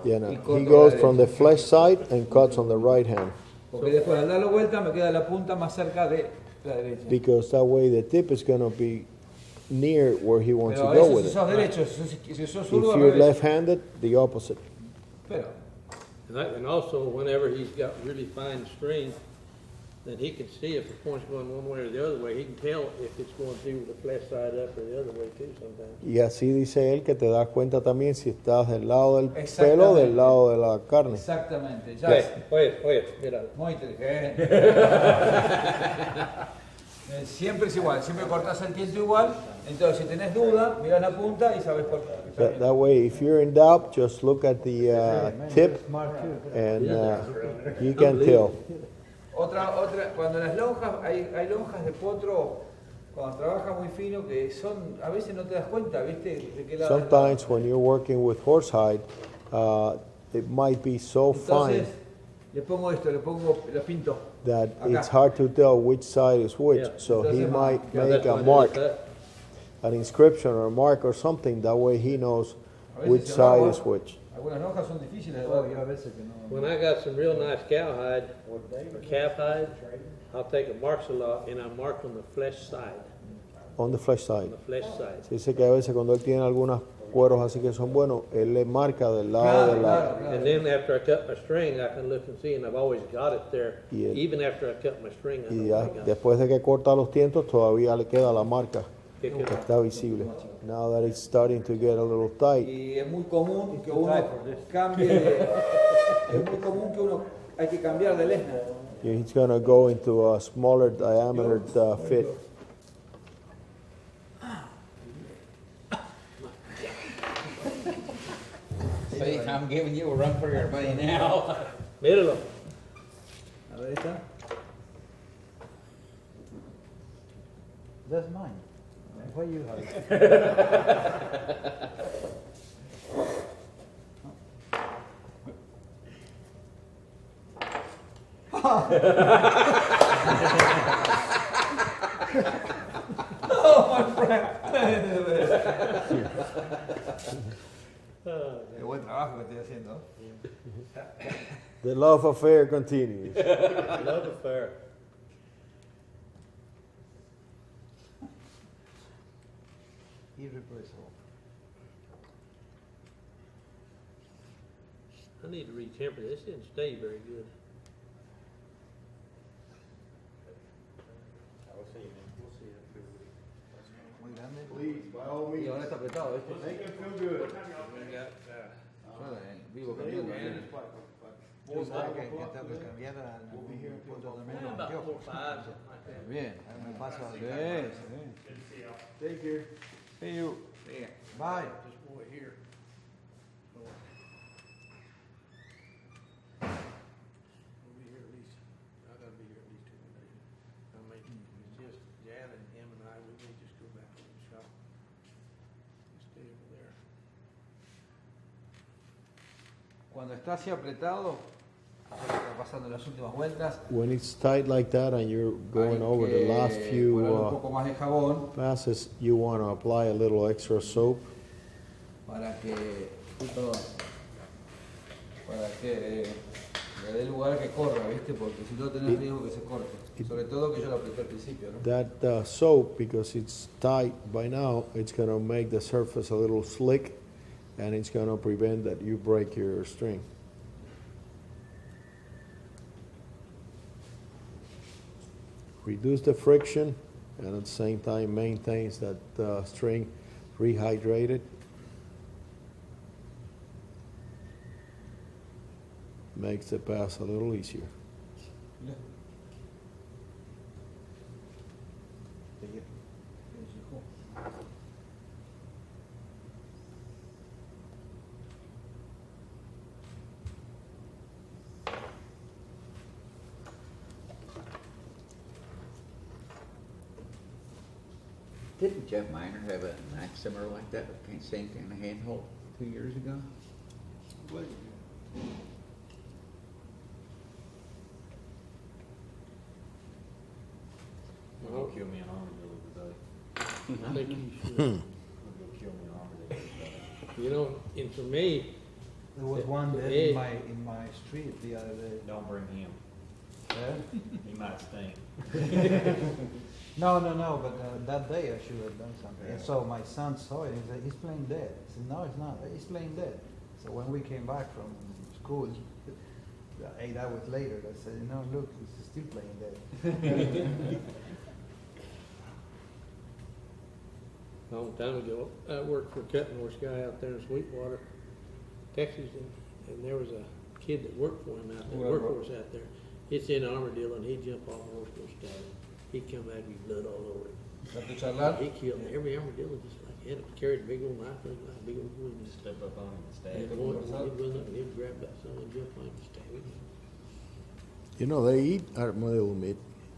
Yeah, no, Y he corto goes la from the derecha. flesh side and cuts on the right hand porque después al darlo vuelta me queda la punta más cerca de la derecha. because that way the tip is going to be near where he wants Pero to a go veces with si it. sos derecho, si sos If zurdo, al you're revés. left-handed, the opposite. Pero, And also, whenever he's got really fine string, then he can see if the point's going one way or the other way. He can tell if it's going through with the flesh side up or the other way too sometimes. Y así dice él que te das cuenta también si estás del lado del pelo o Exactamente. del lado de la carne. exactamente, ya Oye, mira. muy inteligente. Siempre es igual, siempre cortas el tiento igual, entonces si tenés duda, mirás la punta y sabes cortar. That way, if you're in doubt, just look at the tip Smart too. and you can tell. Otra, cuando las lonjas, hay lonjas de potro, cuando trabaja muy fino, que son, a veces no te das cuenta, ¿viste? De qué lado está. Sometimes when you're working with horsehide, it might be so Entonces, fine le pongo esto, lo pinto. that Acá. it's hard to tell which side is which. Yeah. So he Entonces, might yeah, make That's why a I did mark, that. an inscription or a mark or something. That way he knows A veces which se side roba. is which. Algunas hojas son difíciles de Oh, ver. yo a veces que no. When I got some real nice cowhide or calf hide, I'll take a mark-a-lot and I mark on the flesh side. On the flesh On side. the flesh side. Dice que a veces cuando él tiene algunos cueros así que son buenos, él le marca del lado de la... And then after I cut my string, I can look and see, and I've always got it there. Yeah. Even after I cut my string, I Y know ya, I got it. después de que corta los tientos, todavía le queda la marca Pick que it up. está visible. Now that it's starting to get a little tight, Y es muy común que uno cambie es muy común que uno hay que cambiar de lesna. he's going to go into a smaller diameter fit. See, I'm giving you a run for your money now. Míralo. A ver esta. That's mine. Why you have it? Qué buen trabajo que estoy haciendo. The love affair continues. Love affair. Irreplaceable. I need to retemper this. It didn't stay very good. Muy grande. Please, by all Y ahora está apretado, ¿viste? Make him feel good. Yo vivo cambiando. Yo sé que tengo que cambiar al punto de menos. About 4 or 5, something like that. Bien. Me paso al Take care. See you. Bye. This boy here. We'll be here at least, I gotta be here at least 2 more days. I mean, it's just Jan and him and I, we may just go back to the shop. And stay over there. Cuando está así apretado, está pasando las últimas vueltas. When it's tight like that and you're going hay over que the last ponerle few un poco más de jabón passes, you want to apply a little extra soap para que, para que le dé lugar a que corra, ¿viste? Porque si no tenés riesgo que se corte. Sobre todo que yo lo apreté al principio, ¿no? that soap, because it's tight by now, it's going to make the surface a little slick and it's going to prevent that you break your string. Reduce the friction and at the same time maintains that string rehydrated. Makes the pass a little easier. Didn't Jeff Miner have a knife similar like that, with the same kind of handhold 2 years ago? Go kill me an armadillo today. I think you should. Go kill me an armadillo today. You know, and for me, There was one dead Hey. in my street the other day. Don't bring him. Yeah? He might stink. No, but that day I should have done something. And so my son saw it and he said, he's playing dead. I said, no, it's not. He's playing dead. So when we came back from school, 8 hours later, I said, no, look, he's still playing dead. a long time ago, I worked for a cutting horse guy out there in Sweetwater, Texas, and there was a kid that worked for him out there, workhorse out there. It's in Armadillo, and he'd jump off the horse and stab him. He'd come back with blood all over him. ¿Date charlar? He killed every armadillo just like he had it, carried a big old knife, like a big old wood. Just step up on him and stab And him. he'd run up and he'd grab that son and jump on him and stab him. You know, they eat armadillo meat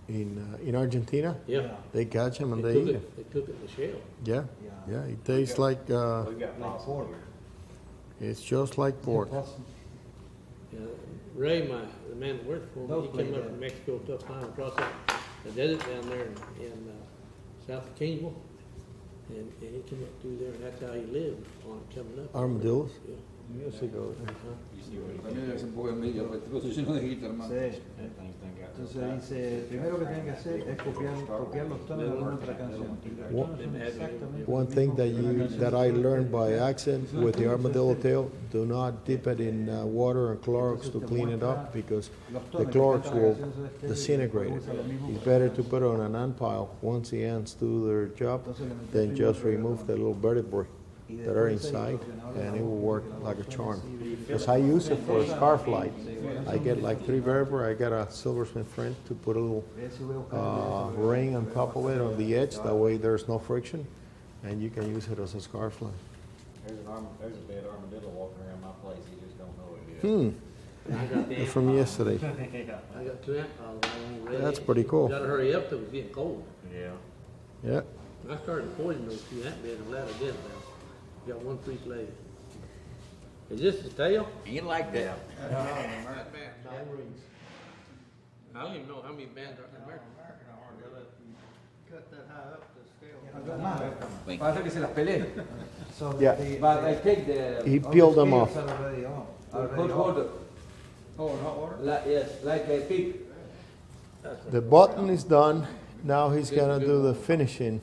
in Argentina. Yeah. They catch them and They they cook eat it, it. they cook it in the shell. Yeah, Yeah. yeah. It tastes like We got possum here. it's just like pork. Ray, the man that works for me, Those he play came up dead. from Mexico, tough time across the desert down there in south of Kingsville. And he came up through there, and that's how he lived on it coming up. Armadillos? Yeah. Years ago. You see what he También did es es there? un poco medio retroso lleno de guita, hermano. Sí. That thing's done got real Entonces tight. dice, primero que tienen que hacer es copiar los tonos de alguna otra canción. Exactamente. One thing that I learned by accident with the armadillo tail, do not dip it in water and Clorox to clean it up because the Clorox will disintegrate it. It's better to put it on an ant pile once the ants do their job than just remove the little vertebrae that are inside, and it will work like a charm. Because I use it for a scarf light. I get like 3 vertebrae. I got a silversmith friend to put a little ring on top of it on the edge. That way there's no friction, and you can use it as a scarf light. There's a dead armadillo walking around my place, he just don't know it yet. I got They're from yesterday. I got 2 ant piles on Ray. That's pretty cool. Gotta hurry up, 'cause it was getting cold. Yeah. Yeah. I started poisoning those 2 ant beds, I'm glad I did now. Got 1 piece left. Is this the tail? Ain't like that. I don't even know how many bands are in America. Para hacer que se las pelee. So Yeah. But I take the He all peeled the them off. scales are already on. hot Already on. water. Oh, hot water? Yes, like a pig. The button is done. Now he's gonna do the finishing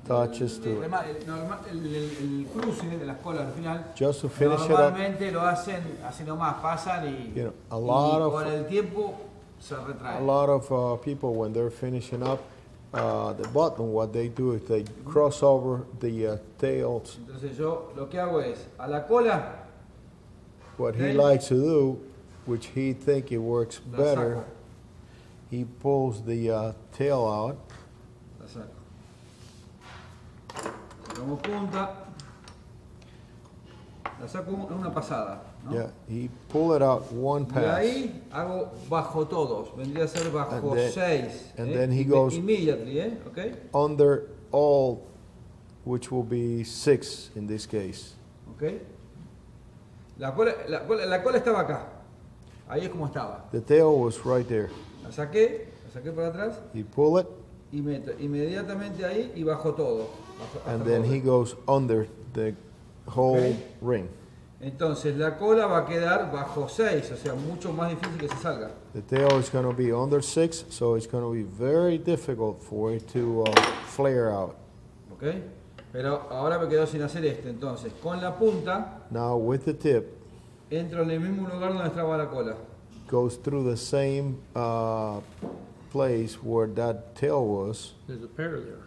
touches to it. El cruce de las colas al final, Just to finish it up. normalmente lo hacen así nomás, pasan y, You know, a lot y of- con el tiempo se A retraen. lot of people, when they're finishing up the button, what they do is they cross over the tails. Entonces yo lo que hago es, a la cola What he Okay. likes to do, which he think it works la better, saco. he pulls the tail out, La saco. Sacamos punta. La saco en una pasada. ¿no? yeah, he pull it out one De pass, ahí hago bajo todos. Vendría a ser bajo And then- 6. and then he goes- Immediately, ¿ok? under all, which will be 6 in this case. ¿Ok? La cola estaba acá. Ahí es como estaba. The tail was right there. La saqué para atrás He pull it, y meto inmediatamente ahí y bajo todo. and then he goes under the whole Okay. ring. Entonces la cola va a quedar bajo 6, o sea, mucho más difícil que se salga. The tail is going to be under 6, so it's going to be very difficult for it to flare out. ¿Ok? Pero ahora me quedo sin hacer esto. Entonces, con la punta Now with the tip, entro en el mismo lugar donde estaba la cola. goes through the same place where that tail was. There's a pair there.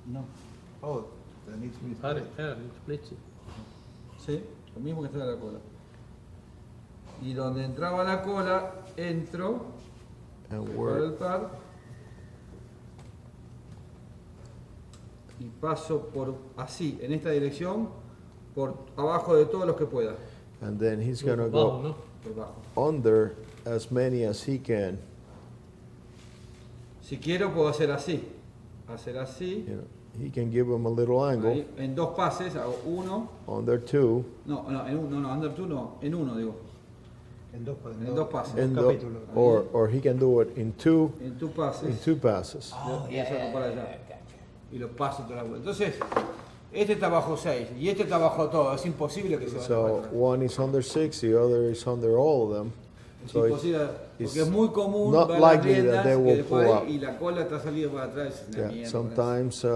No. Oh, that needs to be. Padded, splits it. ¿Sí? Lo mismo que está en la cola. Y donde entraba la cola, entro And por where el par y paso por así, en esta dirección, por abajo de todos los que pueda. and then he's going to Abajo, go ¿no? Por abajo. under as many as he can. Si quiero puedo hacer así. Hacer así. You know, he can give him a little angle Ahí, en 2 pases hago 1. under 2, No, en uno, no, under 2 no, en 1 digo. En dos, En dos pases. and capítulos. or he can do it in 2 En 2 pases. 2 passes. Y eso saco para allá. Y lo paso toda la vuelta. Entonces, este está bajo 6 y este está bajo todo. Es imposible que se vaya para So atrás. one is under 6, the other is under all of them. Es So imposible, it's porque es muy común not ver las likely that riendas they que will después pull hay- up. y la cola está salida para atrás. Es una Yeah, mierda. sometimes,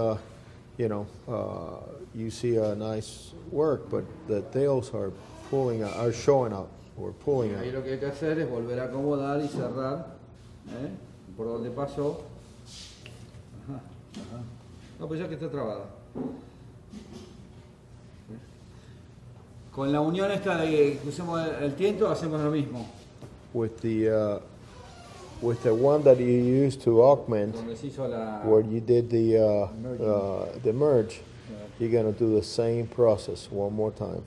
you see a nice work, but the tails are showing out, or pulling Ahí out. lo que hay que hacer es volver a acomodar y cerrar por donde pasó. Ajá, ajá. No, pues ya que está trabada. Con la unión esta de que usemos el tiento hacemos lo mismo. With the one that you use to augment, Donde se hizo la... where you did the merge, you're gonna do the same process one more time.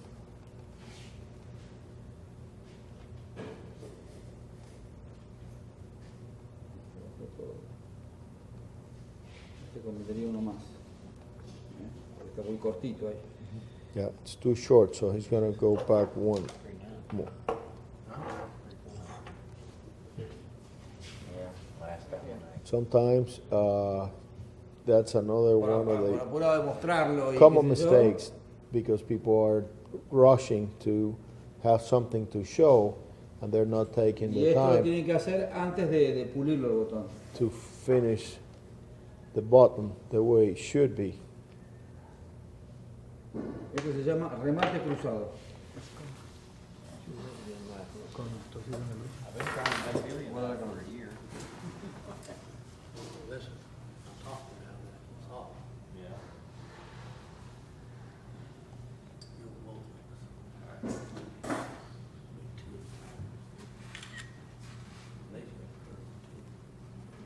Este convendría uno más. Porque está muy cortito ahí. Yeah, it's too short, so he's gonna go back one more. Sometimes that's another one Por of the apurado de mostrarlo. Y common qué sé yo. mistakes because people are rushing to have something to show and they're not taking Y the esto lo time tienen que hacer antes de pulirlo el botón. to finish the button the way it should be. Esto se llama remate cruzado. I've been trying to do it over a year. Listen, I'm talking now, that's all. Yeah. You're both of us.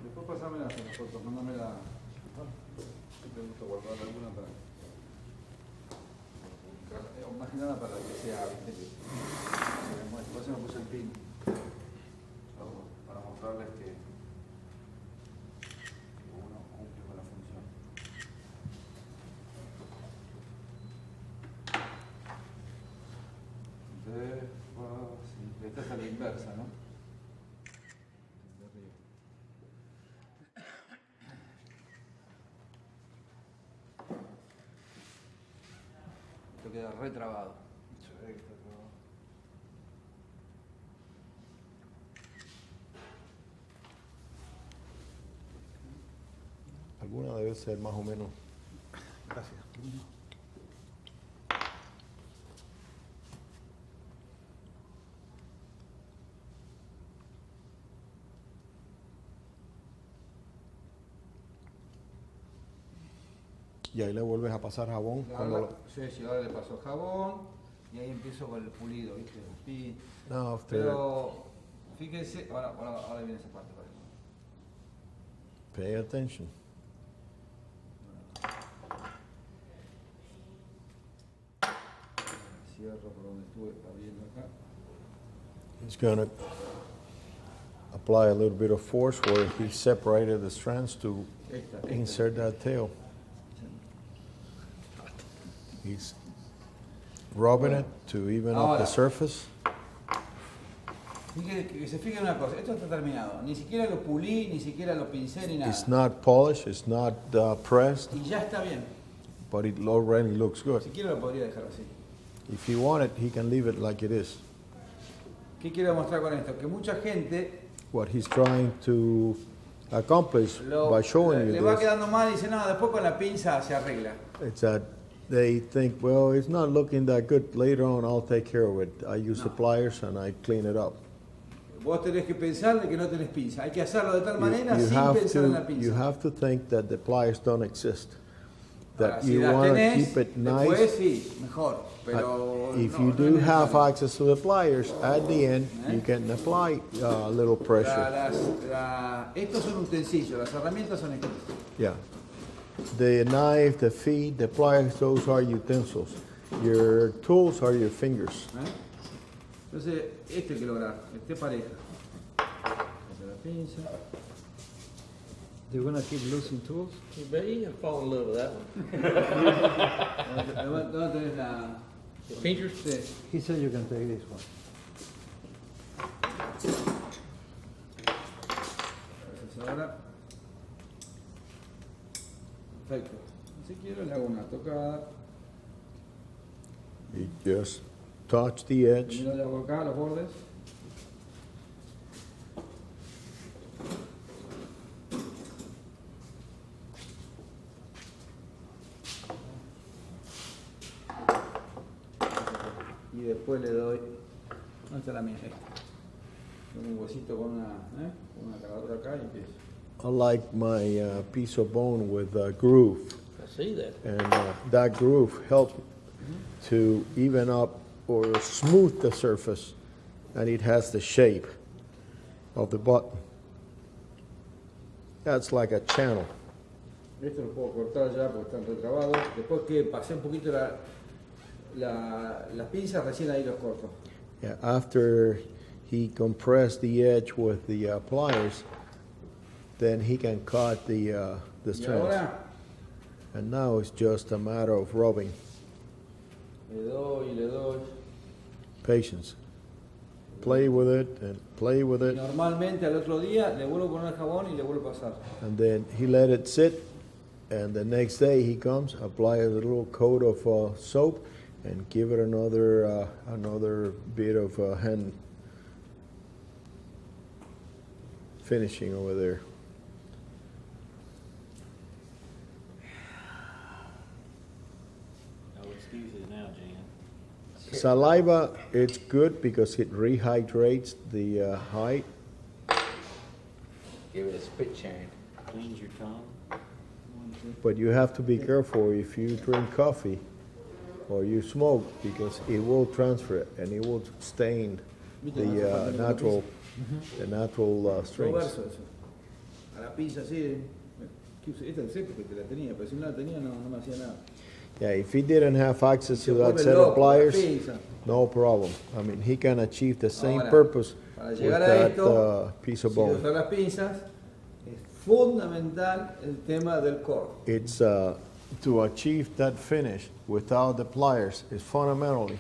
Después pasame las fotos, mándame la. Siempre me gusta guardar alguna para. Más que nada para que sea, ¿viste? Después me puse el pin. Para mostrarles que uno cumple con la función. Esta es a la inversa, ¿no? Esto queda retrabado. Alguna debe ser más o menos. Gracias. Y ahí le vuelves a pasar jabón cuando lo, Sí, ahora le paso jabón y ahí empiezo con el pulido, ¿viste? El pin. now after Pero fíjense, ahora viene esa parte. pay attention. Cierro por donde estuve abriendo acá. He's gonna apply a little bit of force where he separated the strands to Esta. insert that tail. He's rubbing it to even up the Ahora. surface. Fíjense, que se fijen una cosa, esto está terminado. Ni siquiera lo pulí, ni siquiera lo pincé, ni nada. It's not polished, it's not pressed, Y ya está bien. but it already looks good. Si quiere lo podría dejar así. If he wanted, he can leave it like it is. ¿Qué quiero mostrar con esto? Que mucha gente What he's trying to accomplish by showing le you va this, quedando mal y dice, no, después con la pinza se arregla. it's that they think, well, it's not looking that good. Later on, I'll take care of it. I use the pliers and I clean it up. Vos tenés que pensar de que no tenés pinza. Hay que hacerlo de tal manera You sin have pensar en la to pinza. you have to think that the pliers don't exist. Ahora, That si you las want to tenés, keep it después nice. sí, mejor. Pero If no, you no do es have necesario. access to the pliers, at the end, you can apply a little pressure. Estos son utensilios, las herramientas son estas. Yeah. The knife, the feet, the pliers, those are utensils. Your tools are your fingers. Entonces, esto hay que lograr, que esté pareja. Esta la pinza. Do you want to keep losing tools? You bet you can fall in love with that one. ¿Dónde tenés la...? The pinchers? Sí. He said you can take this one. Entonces ahora... Perfecto. Si quiero le hago una tocada. You just touch the edge. Primero le hago acá los bordes. Y después le doy... ¿Dónde está la mía? Esta. Doy un huesito con una cargadura acá y empiezo. I like my piece of bone with a groove. I see that. And that groove helps to even up or smooth the surface, and it has the shape of the button. That's like a channel. Esto lo puedo cortar ya porque están retrabados. Después que pasé un poquito las pinzas, recién ahí los corto. Yeah, after he compressed the edge with the pliers, then he can cut the Y strands. ahora And now it's just a matter of rubbing. le doy, Patience. play with it and play with Y it. normalmente al otro día le vuelvo a poner jabón y le vuelvo a pasar. And then he let it sit, and the next day he comes, apply a little coat of soap, and give it another bit of hand finishing over there. No excuses now, Jan. Saliva, it's good because it rehydrates the hide. Give it a spit shine. Cleans your tongue. But you have to be careful if you drink coffee or you smoke, because it will transfer it and it will stain the natural strings. Proverso eso. A la pinza así. Esta es porque te la tenía, pero si no la tenía no me hacía nada. Yeah, if he didn't have access to Se that vuelve set loco, of pliers, la pinza. no problem. I mean, he can achieve the same Ahora, purpose para with llegar a that esto, piece of si bone. usar las pinzas, es fundamental el tema del core. It's to achieve that finish without the pliers is fundamentally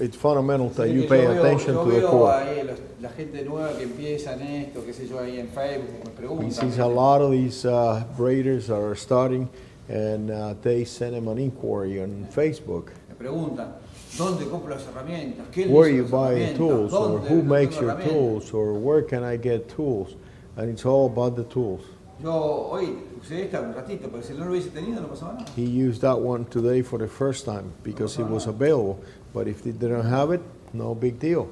it's fundamental that Sí, you que pay yo veo- attention yo to the veo core. ahí la gente nueva que empieza en esto, qué sé yo, ahí en Facebook, me preguntan. He sees a lot of these braiders that are starting, and they send him an inquiry on Facebook. Me preguntan, ¿dónde compro las herramientas? ¿Quién Where hizo you las buy herramientas? tools, or ¿Dónde who no makes tengo your herramientas? tools, or where can I get tools? And it's all about the tools. Yo hoy usé esta un ratito, pero si no lo hubiese tenido no pasaba nada. He used that one today for the first time because it was available. But if they didn't have it, no big deal.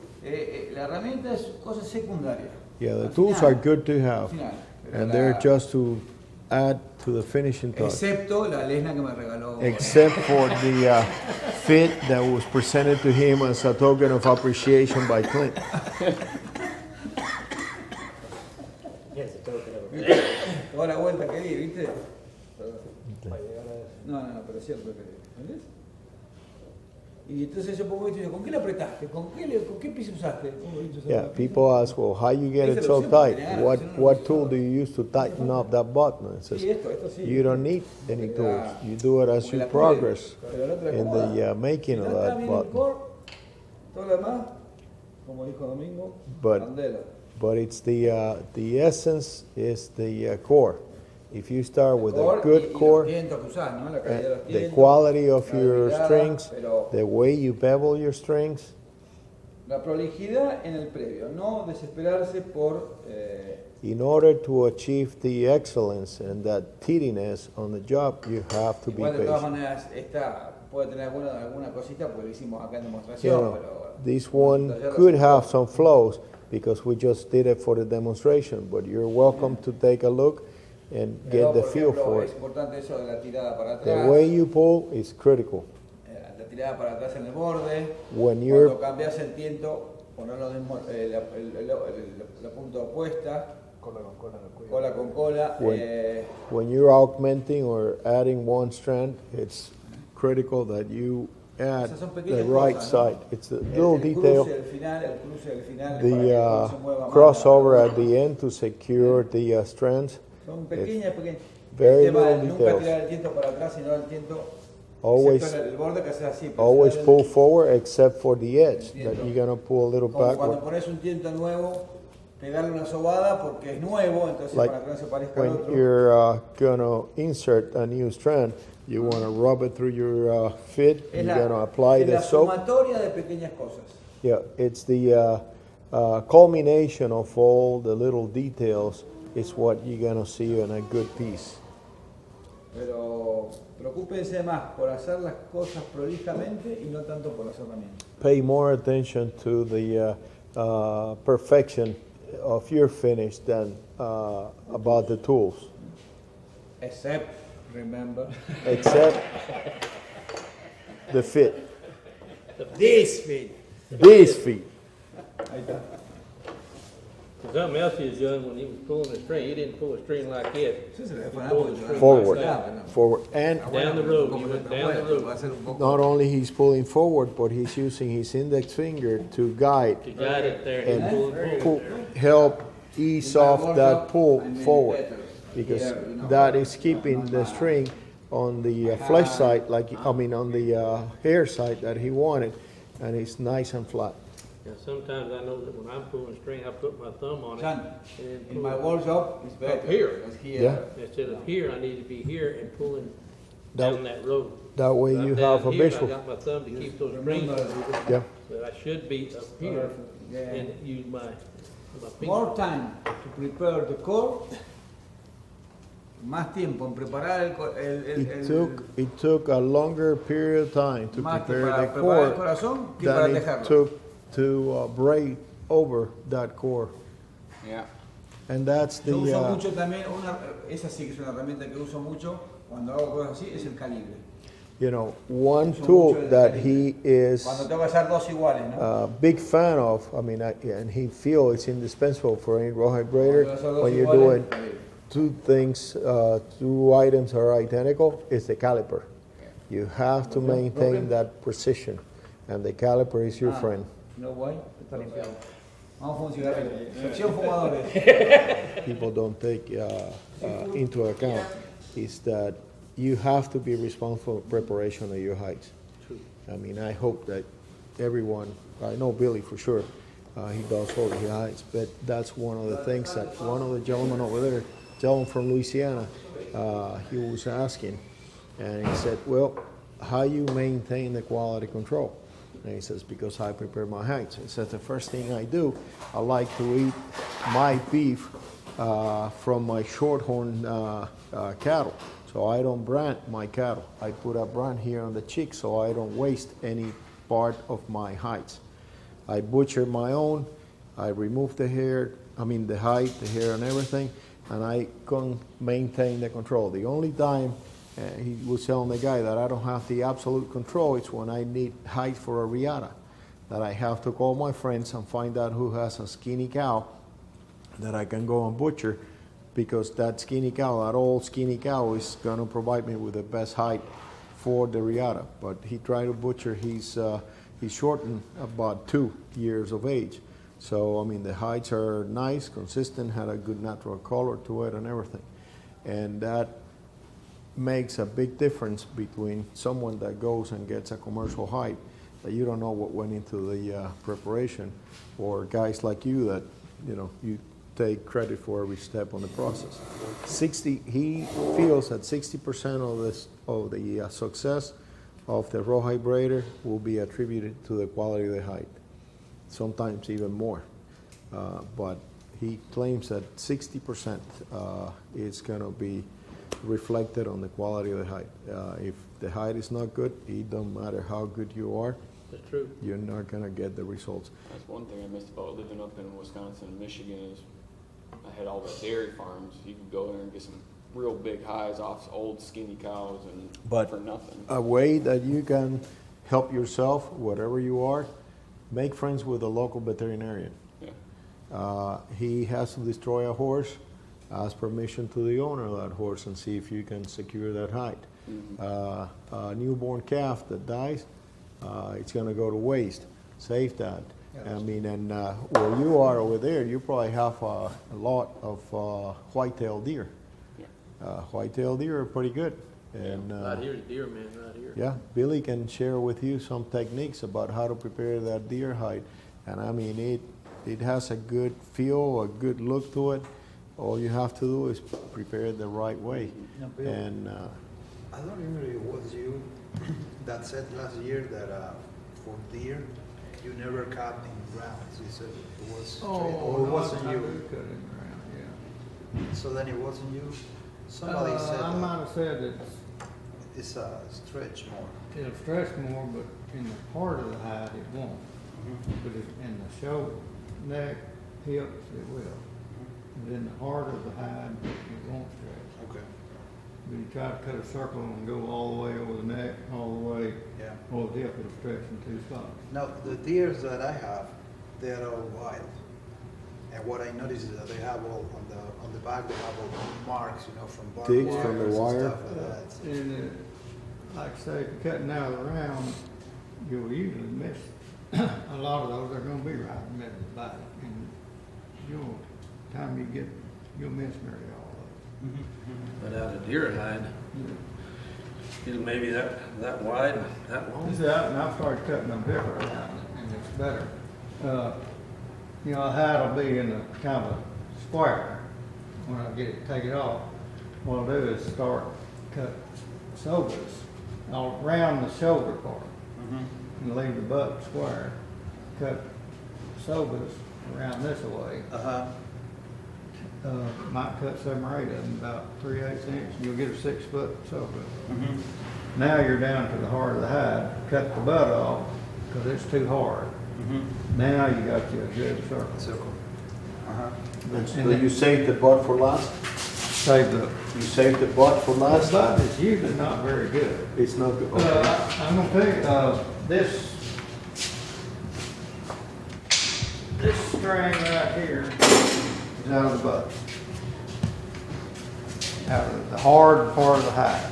La herramienta es cosa secundaria. Yeah, the Al tools final, are good to al have, final, pero and la- they're just to add to the finishing touch. Excepto la lesna que me regaló. Except for the fit that was presented to him as a token of appreciation by Clint. Yes, a token of ¿Viste? Toda la vuelta que di, ¿viste? No, pero es cierto que ¿entendés? Y entonces yo pongo esto y digo, ¿con qué le apretaste? ¿Con qué piso usaste? Yeah, people ask, well, how you get it so tight? What tool do you use to tighten up that button? It says, Sí, esto sí. you don't need any tools. You do it as Porque you la progress cuelga, pero la otra in acomoda. the making of Si no está that bien el button. core, todo lo demás, como dijo Domingo, But- candela. But it's the essence is the core. If you start with a Core good y core, los tientos que usás, ¿no? La calidad de los the tientos, quality of la your delgada, strings, pero the way you bevel your strings, la prolijidad en el previo, no desesperarse por in order to achieve the excellence and that tidiness on the job, you have to be igual de todas patient. maneras esta puede tener alguna cosita porque lo hicimos acá en You demostración, know, pero this one could have some flaws because we just did it for the demonstration, but you're welcome to take a look and pero, get the por feel ejemplo, for es it. importante eso de la tirada para The atrás, way you pull is critical. la tirada para atrás en el borde, When you're cuando cambias el tiento, ponerlo la punta opuesta, Cola con cola en el cuello. cola con cola, when you're augmenting or adding one strand, it's critical that you add esas son the pequeñas right cosas, ¿no? side. It's a little el detail. cruce al final, el cruce al final, para The que no se mueva más crossover la at the end to secure the strands. Son pequeñas. very El tema de little nunca details. tirar el tiento para atrás, sino el tiento, Always, excepto el borde que sea así. pero always si no, pull forward except for the edge that Entiendo. you're gonna pull a little como cuando backward. pones un tiento nuevo, pegarle una sobada porque es nuevo, entonces Like para que no se parezca al when otro. you're gonna insert a new strand, you wanna rub it through your fit. Es You're la, gonna apply es the la soap. sumatoria de pequeñas cosas. Yeah, it's the culmination of all the little details is what you're gonna see in a good piece. Pero preocúpense más por hacer las cosas prolijamente y no tanto por las herramientas. Pay more attention to the perfection of your finish than about the tools. Except, remember, Except the fit. this fit. These feet. Ahí está. Something else he was doing when he was pulling the string, he didn't pull a string like it. Eso se le He fue a pulled the Napo, string Forward. like that. Forward. And Down the road, he went down the road not only he's pulling forward, but he's using his index finger to guide to guide it there and pull and pull. help ease off that pull forward, because Here, you know, that is keeping the string on the flesh side, like I mean on the hair side that he wanted, and it's nice and flat. Yeah, sometimes I know that when I'm pulling string, I put my thumb on it. Son, and in pull my it. workshop, it's better. Up here. Because here, Yeah. Instead of here, I need to be here and pulling That- down that road. That way I'm you down have a here, I visual. got my thumb to keep those strings, Yeah. but I should be up here Yeah. and use my finger. more time to prepare the core, más tiempo en preparar It took a longer period of time to más que prepare para the preparar el core corazón que para than it dejarlo. took to braid over that core. Yeah. And that's Yo uso the, mucho también, esa sí que es una herramienta que uso mucho cuando hago cosas así, es el calibre. one Uso tool mucho el that calibre. he is Cuando tengo que hacer dos iguales, ¿no? a big fan of, I mean, and he feels it's indispensable for any rawhide braider Cuando hacer dos when you're iguales, doing two things, two items are identical, is the caliper. You have to maintain that precision, and the caliper is your friend. No voy, está limpiado. Vamos a un cigarrillo. Sección fumadores. People don't take into account is that you have to be responsible for preparation of your hides. I mean, I hope that everyone, I know Billy for sure, he does all the hides, but that's one of the things that one of the gentlemen over there, gentleman from Louisiana, he was asking, and he said, well, how you maintain the quality control? And he says, because I prepare my hides. He says, the first thing I do, I like to eat my beef from my shorthorn cattle. So I don't brand my cattle. I put a brand here on the cheek so I don't waste any part of my hides. I butcher my own. I remove the hair, the hide, the hair and everything, and I can maintain the control. The only time he was telling the guy that I don't have the absolute control, it's when I need hide for a riata, that I have to call my friends and find out who has a skinny cow that I can go and butcher, because that skinny cow, that old skinny cow, is going to provide me with the best hide for the riata. But he tried to butcher, he's shortened about 2 years of age. So, the hides are nice, consistent, had a good natural color to it and everything. And that makes a big difference between someone that goes and gets a commercial hide that you don't know what went into the preparation, or guys like you that, you take credit for every step on the process. He feels that 60% of the success of the rawhide braider will be attributed to the quality of the hide, sometimes even more. But he claims that 60% is going to be reflected on the quality of the hide. If the hide is not good, it don't matter how good you are, That's true. you're not going to get the results. That's one thing I missed about living up in Wisconsin and Michigan is I had all the dairy farms. You could go there and get some real big hides off old skinny cows and But for nothing. a way that you can help yourself, whatever you are, make friends with a local veterinarian. Yeah. He has to destroy a horse, ask permission to the owner of that horse and see if you can secure that hide. Mm-hmm. A newborn calf that dies, it's going to go to waste. Save that. And where you are over there, you probably have a lot of white-tailed deer. Yeah. White-tailed deer are pretty good. And Right here's deer, man, right here. yeah, Billy can share with you some techniques about how to prepare that deer hide. And it has a good feel, a good look to it. All you have to do is prepare it the right way. No, Bill, And I don't remember if it was you that said last year that for deer, you never cut in rounds. You said it was straight, or it wasn't I you. do cut it around, yeah. So then it wasn't you. Somebody said I that might have said that it's a stretch more. it'll stretch more, but in the part of the hide, it won't. But in the shoulder, neck, hips, it will. But in the heart of the hide, it won't stretch. Okay. But you try to cut a circle and go all the way over the neck, all the way Yeah. over the hip, it'll stretch in two spots. Now the deers that I have, they're all wild. And what I noticed is that they have all on the back, they have all marks, from barbed Digs wires from the and wire? stuff like that. And like I say, if you're cutting out of the round, you'll usually miss. A lot of those are gonna be right in the middle of the body. And you'll miss nearly all of But out of deer hide, Maybe that wide, that long? See, and I've started cutting them different now, and it's better. You know, the hide will be in a kind of a square when I take it off. What I'll do is start cut sobers all around the shoulder part and leave the butt square. Cut sobers around this way. Might cut 7 or 8 of them, about 3/8 inch. You'll get a 6 foot sober. Now you're down to the heart of the hide. Cut the butt off because it's too hard. Now you got your good circle. So you saved the butt for last? Save the. You saved the butt for last? The butt is usually not very good. It's not good. Okay. I'm gonna tell you, this string right here is out of the butt. Out of the hard part of the hide.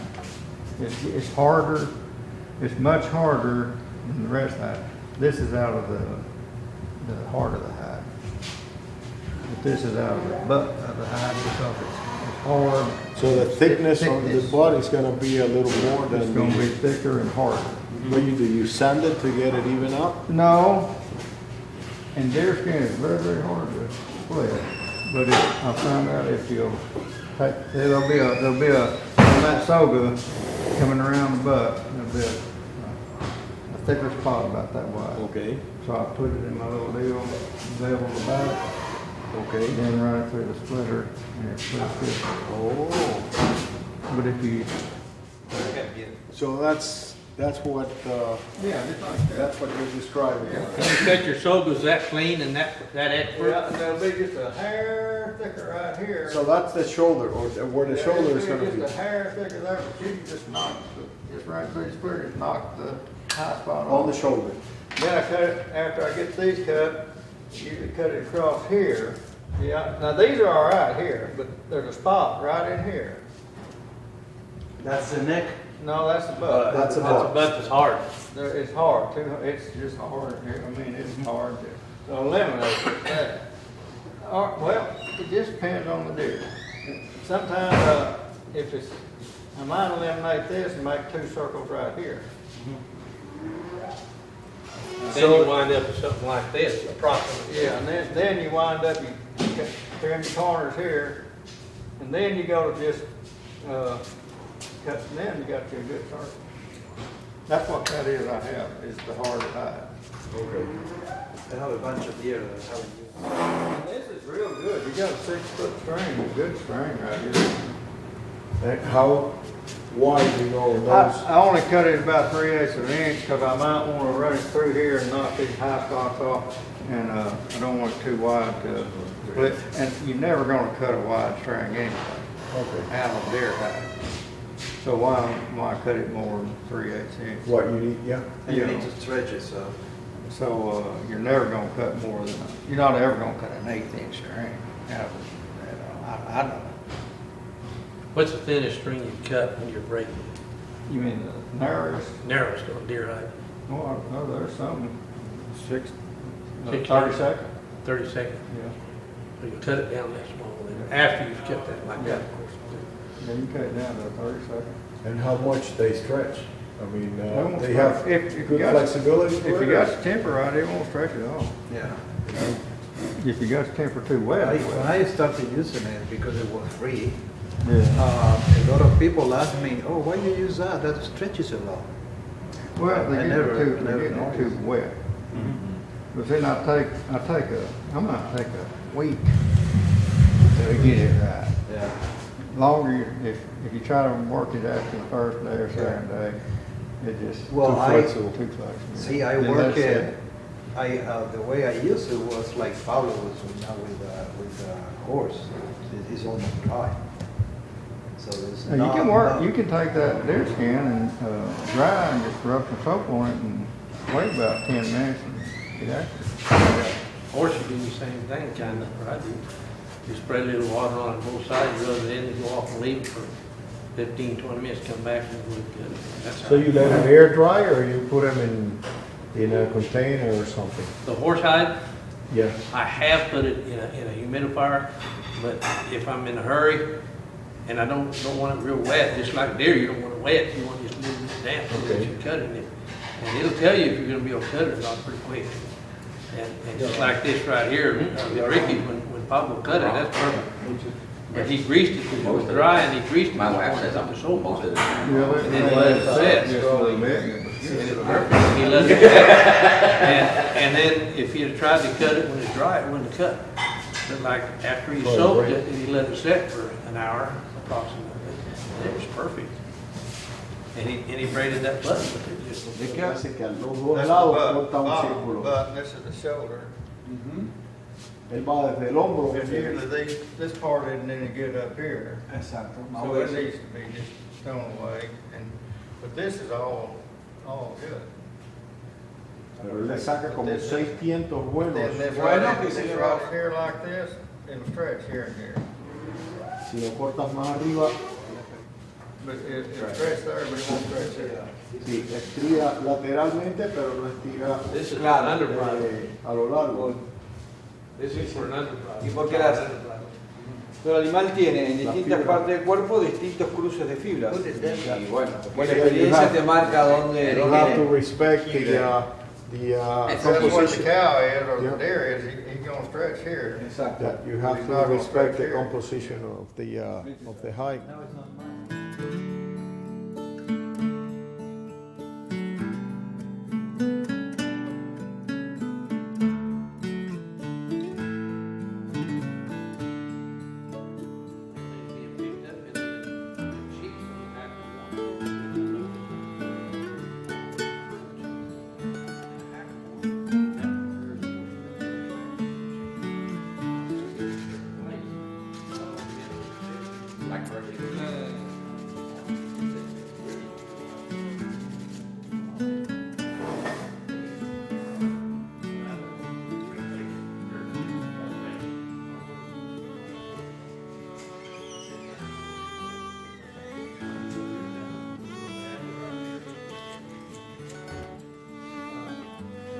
It's harder, it's much harder than the rest of the hide. This is out of the heart of the hide. But this is out of the butt of the hide because it's hard. So the thickness of the butt is gonna be a little more than. It's gonna be thicker and harder. What do? You sand it to get it even up? No, and deer skin is very, very hard to split. But I found out if you'll take, there'll be a on that soga coming around the butt, there'll be a thicker spot about that wide. Okay. So I put it in my little deal, bevel the back, Okay. then run it through the splitter, and it splits good. Oh. But if you, So that's what, yeah, just like that. that's what you're describing. You cut your sobers that clean and that expert? Yeah, and there'll be just a hair thicker right here. So that's the shoulder, or where the shoulder is it'll gonna be. Just a hair thicker there, but you can just knock, just right through the splitter, just knock the high spot On off. the shoulder. Then I cut it, after I get these cut, usually cut it across here. Yeah, now these are all right here, but there's a spot right in here. That's the neck. No, that's the butt. That's a That's a butt. butt that's hard. It's hard too, it's just hard here, I mean, it's hard to eliminate that. Well, it just depends on the deer. Sometimes, if it's, I might eliminate this and make 2 circles right here. Then you wind up with something like this, approximately. Yeah, and then you wind up, you trim the corners here, and then you go to just, cut, and then you got your good circle. That's what that is I have, is the hard hide. Okay. I have a bunch of deer that haven't used. This is real good, you got a 6 foot string, a good string right here. And how wide do you go those? I only cut it about 3/8 of an inch, because I might want to run it through here and knock these high spots off, and I don't want it too wide to split. And you're never gonna cut a wide string anyway. Okay. Out of deer hide. So why cut it more than 3/8 inch? What you need, yeah? And you need to stretch it, so. So, you're never gonna cut more than, you're not ever gonna cut an 1/8 inch string out of it. I don't know. What's the thinnest string you cut when you're breaking? You mean the narrowest? Narrowest on deer hide, Oh, there's some, 6, 6 30-second. 30 seconds. Yeah. So you cut it down that small, then after you've cut that like that, of course. Yeah, you cut it down to 30-second. And how much they stretch? I mean, won't they stretch. have If you good got- flexibility If for you it? got the temper right, it won't stretch at all. Yeah. If you got the temper too wet, it When will. I started using it because it was free, Yeah. a lot of people ask me, "Oh, why you use that? That stretches a lot." Well, I they never- get never it too noticed. wet. But then I might take a week to get it right. Yeah. Longer, if you try to work it after the first day or second day, it just Well, too flexible. See, I Then work that's it. The way I used it was like Pablo was now with horse. It's almost dry. So it's Now, not. you can work, not- you can take that deer skin and dry and just rub some soap on it and wait about 10 minutes and get after it. Horse, you do the same thing, kind of, right? You spread a little water on both sides, rub it in, and go off and leave it for 15, 20 minutes, come back and it look good. That's how So you let them air dry, or you put them in a container or something? The horse hide, Yeah. I have put it in a humidifier, but if I'm in a hurry, And I don't want it real wet, just like deer, you don't want it wet, you want it just a little bit damp, so that you're cutting it. And it'll tell you if you're gonna be able to cut it or not pretty quick. And just like this right here, Ricky, when Pablo cut it, that's perfect. But he greased it because it was dry, and he greased it. My wife says on the soul most of the box. time. And then he let it set. And it's perfect. He let it and then if he had tried to cut it when it's dry, it wouldn't have cut. But like after he soaked it, and he let it set for an hour approximately, and it was perfect. And he braided that button with it. Just Hace que a los dos lados corta un círculo. But this is the shoulder. Él va desde el hombro. And usually this part isn't any good up here. Exacto. So it needs to be just thrown away. But this is all good. Pero él le saca como 6 tientos buenos. Then this right here like this, it'll stretch here and here. Si lo cortas más arriba, But it'll stretch there, but it won't stretch here. sí, estira lateralmente, pero no estira This is not underbrow. a lo largo. This is for an underbrow. ¿Y por qué la hacen? Pero el animal tiene en distintas partes del cuerpo distintos cruces de fibras. Y bueno, La experiencia te marca dónde. You have to respect the That's what the composition. cow is, or Yeah. the deer is, he's gonna stretch here. Exacto. That you have He's to not gonna respect stretch the here. composition of the hide. No, it's not mine.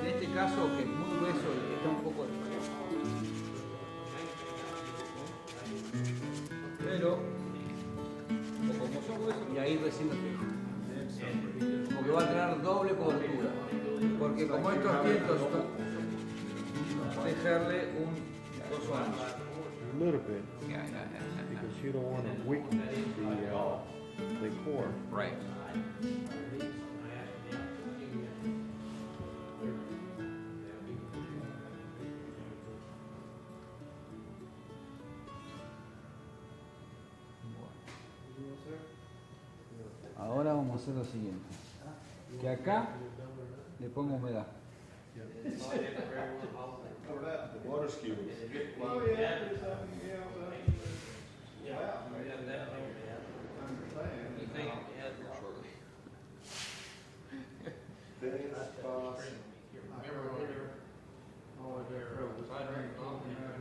En este caso, que es muy grueso, está un poco desparejo. Pero, como son gruesos, y ahí recién lo tengo. Como que va a tener doble cobertura. Porque como estos tientos, dejarle un coso ancho. A little bit, because you don't want to weaken the core. right. Ahora vamos a hacer lo siguiente. Que acá le pongo humedad. Understanding and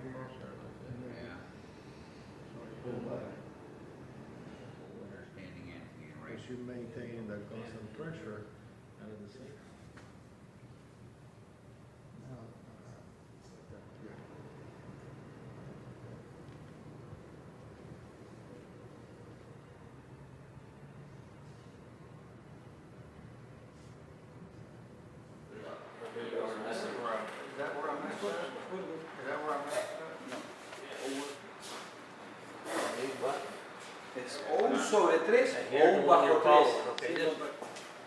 being right. Because you're maintaining the constant pressure and at the same. Es o un sobre 3 o un bajo 3.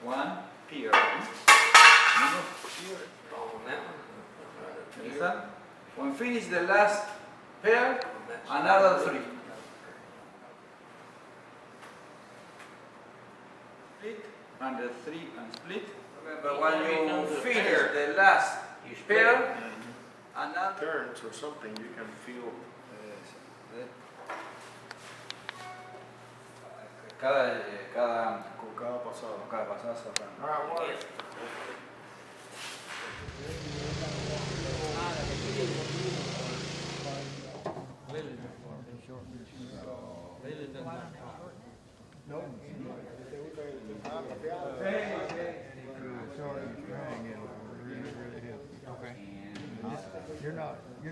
One here. Understand? When finish the last pair, another 3. Split, and the 3 and split. Remember, when you finish the last pair, another. Turns or something, you can feel. Cada Con cada pasada. pasada se aprende. You're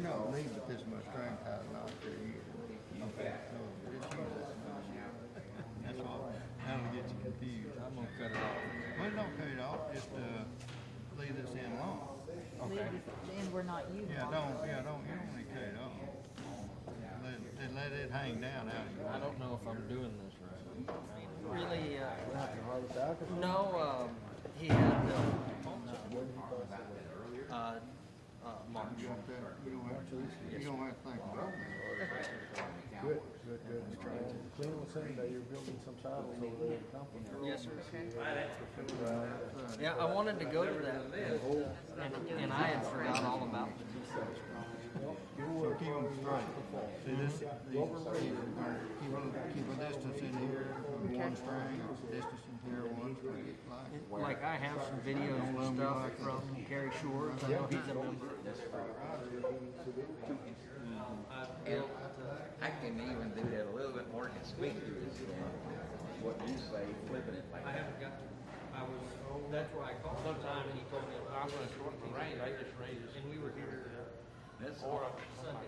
not leaving with this much strength out of not to you. Okay. So just use it. I'm gonna cut it off. Well, don't cut it off, just, leave this in long. Okay. And we're not using. You don't need to cut it off. Let it hang down out of your way. I don't know if I'm doing this right. I mean, Really, No, he had, March. You don't have to think about it. Good. Clem was saying that you're building some saddles over there in company. Yes, sir. Yeah, I wanted to go to that, and I had forgot all about it. So keep them straight. See this, keep a distance in here, one string, distance in here, one, Like I have some videos and stuff from Gary Shores. I know he's a member of this. And I can even do that a little bit more conspicuous than what you say, flipping it like I that. haven't got, that's why I called sometime and he told me, I'm gonna short the range, I just raised it. And we were here That's Sunday.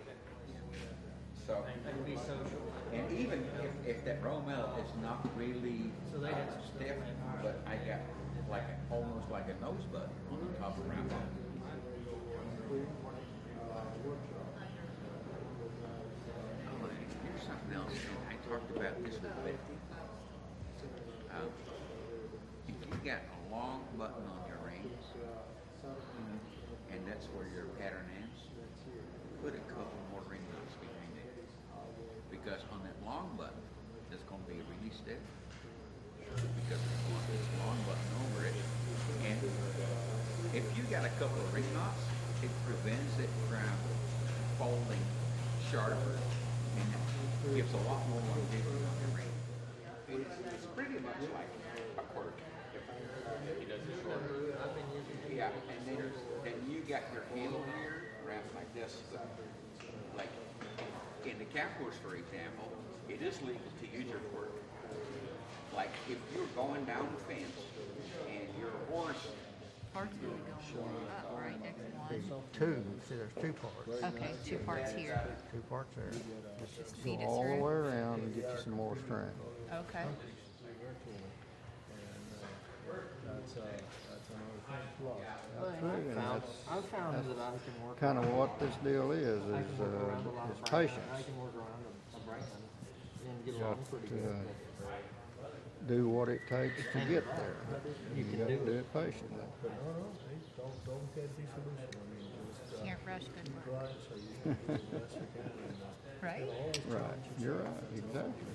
so. And we social. And even if that roll melt is not really So they had some stiff, but I got like almost like a nose bud on the top of the round. Here's something else. I talked about this with Betty. If you got a long button on your reins, and that's where your pattern ends, put a couple more ring knots behind it. Because on that long button, it's going to be really stiff. Because there's this long button over it. And if you got a couple of ring knots, it prevents it from folding sharper and it gives a lot more longevity on your ring. It's pretty much like a quarter if he does it shorter. Yeah, and then you got your handle here wrapped like this. Like in the cow course, for example, it is legal to use your quirt. Like if you're going down the fence and your horse. Parts really going up, right, next one. two, see there's two parts. Okay, 2 parts here. Two parts there. Just Go feed it all the through. way around and get you some more string. Okay. That's another plus. I've found that I can work. Kind of what this deal is patience. I can work around a brain and get You along got pretty to good. do what it takes to get there. You got to do it patiently. But no, don't get disillusioned. I mean, just Can't rush good keep work. trying so you can do the best you can. And, Right? always Right, challenge you're yourself. right, exactly.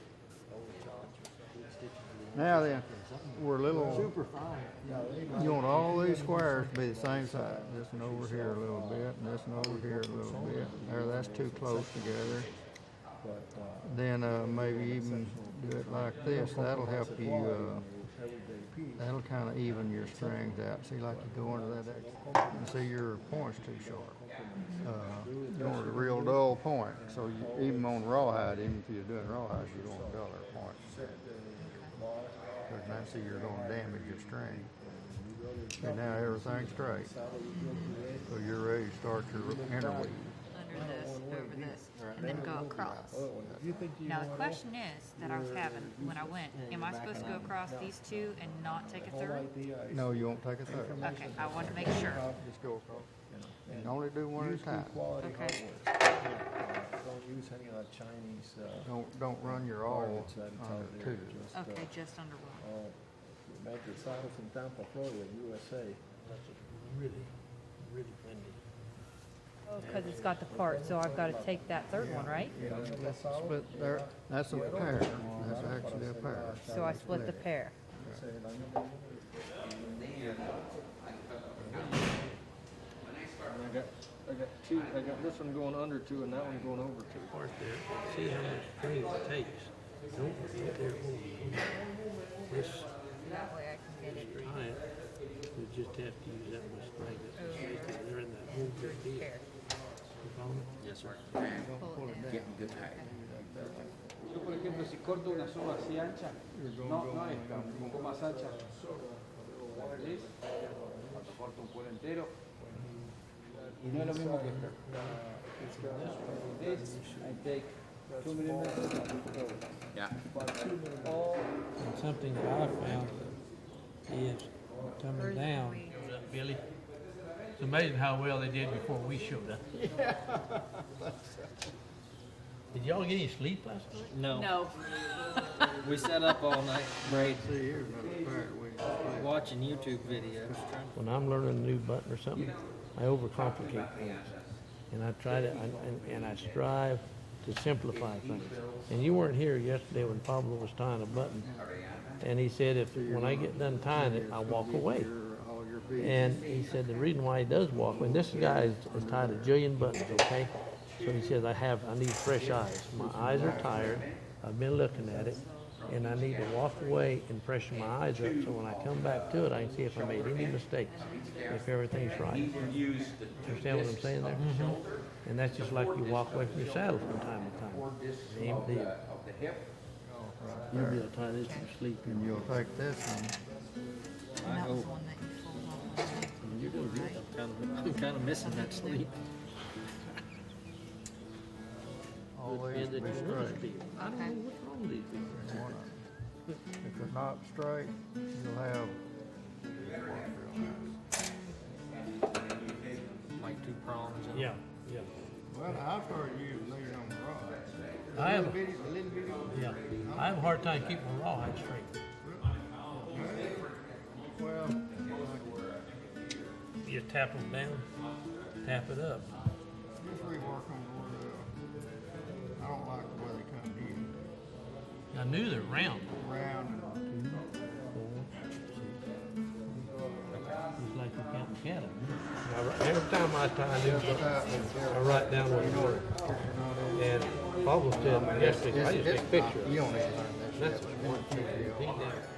Always challenge yourself. Now then, we're a little, Super fine. you want all these squares to be the same size. This one over here a little bit, and this one over here a little bit. There, that's too close together. But, Then maybe even do it like this. That'll help you, everyday piece. that'll kind of even your strings out. See, like you go into that extra, and see your point's too sharp. You want a real dull point. So you, even on rawhide, even if you're doing rawhide, you want a duller point. Because now see you're going to damage your string. And now everything's straight. So you're ready to start your interweave. Under this, over this, and then go across. Now the question is that I was having when I went, am I supposed to go across these two and not take a third? No, you won't take a third. Okay, I wanted to make sure. Just go across. And only do one at a time. Quality Okay. hardware. Don't use any of that Chinese. Don't run your all garbage that it's under out there. two. Just, Okay, just under one. we make the saddles in Tampa, Florida, USA. That's really, really windy. Oh, because it's got the part, so I've got to take that third one, right? Yeah, split there. That's a pair. That's actually a pair. So I split the pair. I got two. I got this one going under 2 and that one going over 2. Part there, see how much string it takes. Don't forget there, this That way I can get it. string, you just have to use that much string. They're in that whole big deal. Pair. You follow me? Yes, sir. Pull it down. Getting good height. Yo, por ejemplo, si corto una soga así ancha, no esta, un poco más ancha. ¿Ves? Cuando corto un cuero entero, y no es lo mismo que esta. This, I take 2 millimeters. Yeah. And something that I found, is coming Where's down. we- Goes up, Billy. It's amazing how well they did before we showed up. Did y'all get any sleep last night? No. No. We sat up all night, braid, See, here's another part we watching YouTube videos. When I'm learning a new button or something, I overcomplicate things. And I try to, and I strive to simplify things. And you weren't here yesterday when Pablo was tying a button. And he said, when I get done tying it, I'll walk away. all your feet. And he said the reason why he does walk, when this guy has tied a jillion buttons, okay? So he says, I need fresh eyes. My eyes are tired. I've been looking at it. And I need to walk away and freshen my eyes up so when I come back to it, I can see if I made any mistakes, if everything's right. Understand what I'm saying there? And that's just like you walk away from your saddle from time to time. Same deal. You'll be able to tie this to your sleep. And you'll take this one. And that was the one that you fold up on. Right? I'm kind of missing that sleep. Always be straight. I don't know what's wrong with these people. If it's not straight, you'll have. Like 2 prongs. And Yeah. Well, I started using these on the rod. I have, A little bitty one. yeah, I have a hard time keeping my rawhide straight. Well, You just tap them down, tap it up. just rework them I don't like the way they come in. I knew they're round. Round and 2, 4, 6. It's like you're counting cattle. Every time I tie a new book, I write down what it was. And Pablo said yesterday, I just take a picture of it. you don't need to learn that. That's what one thing he did.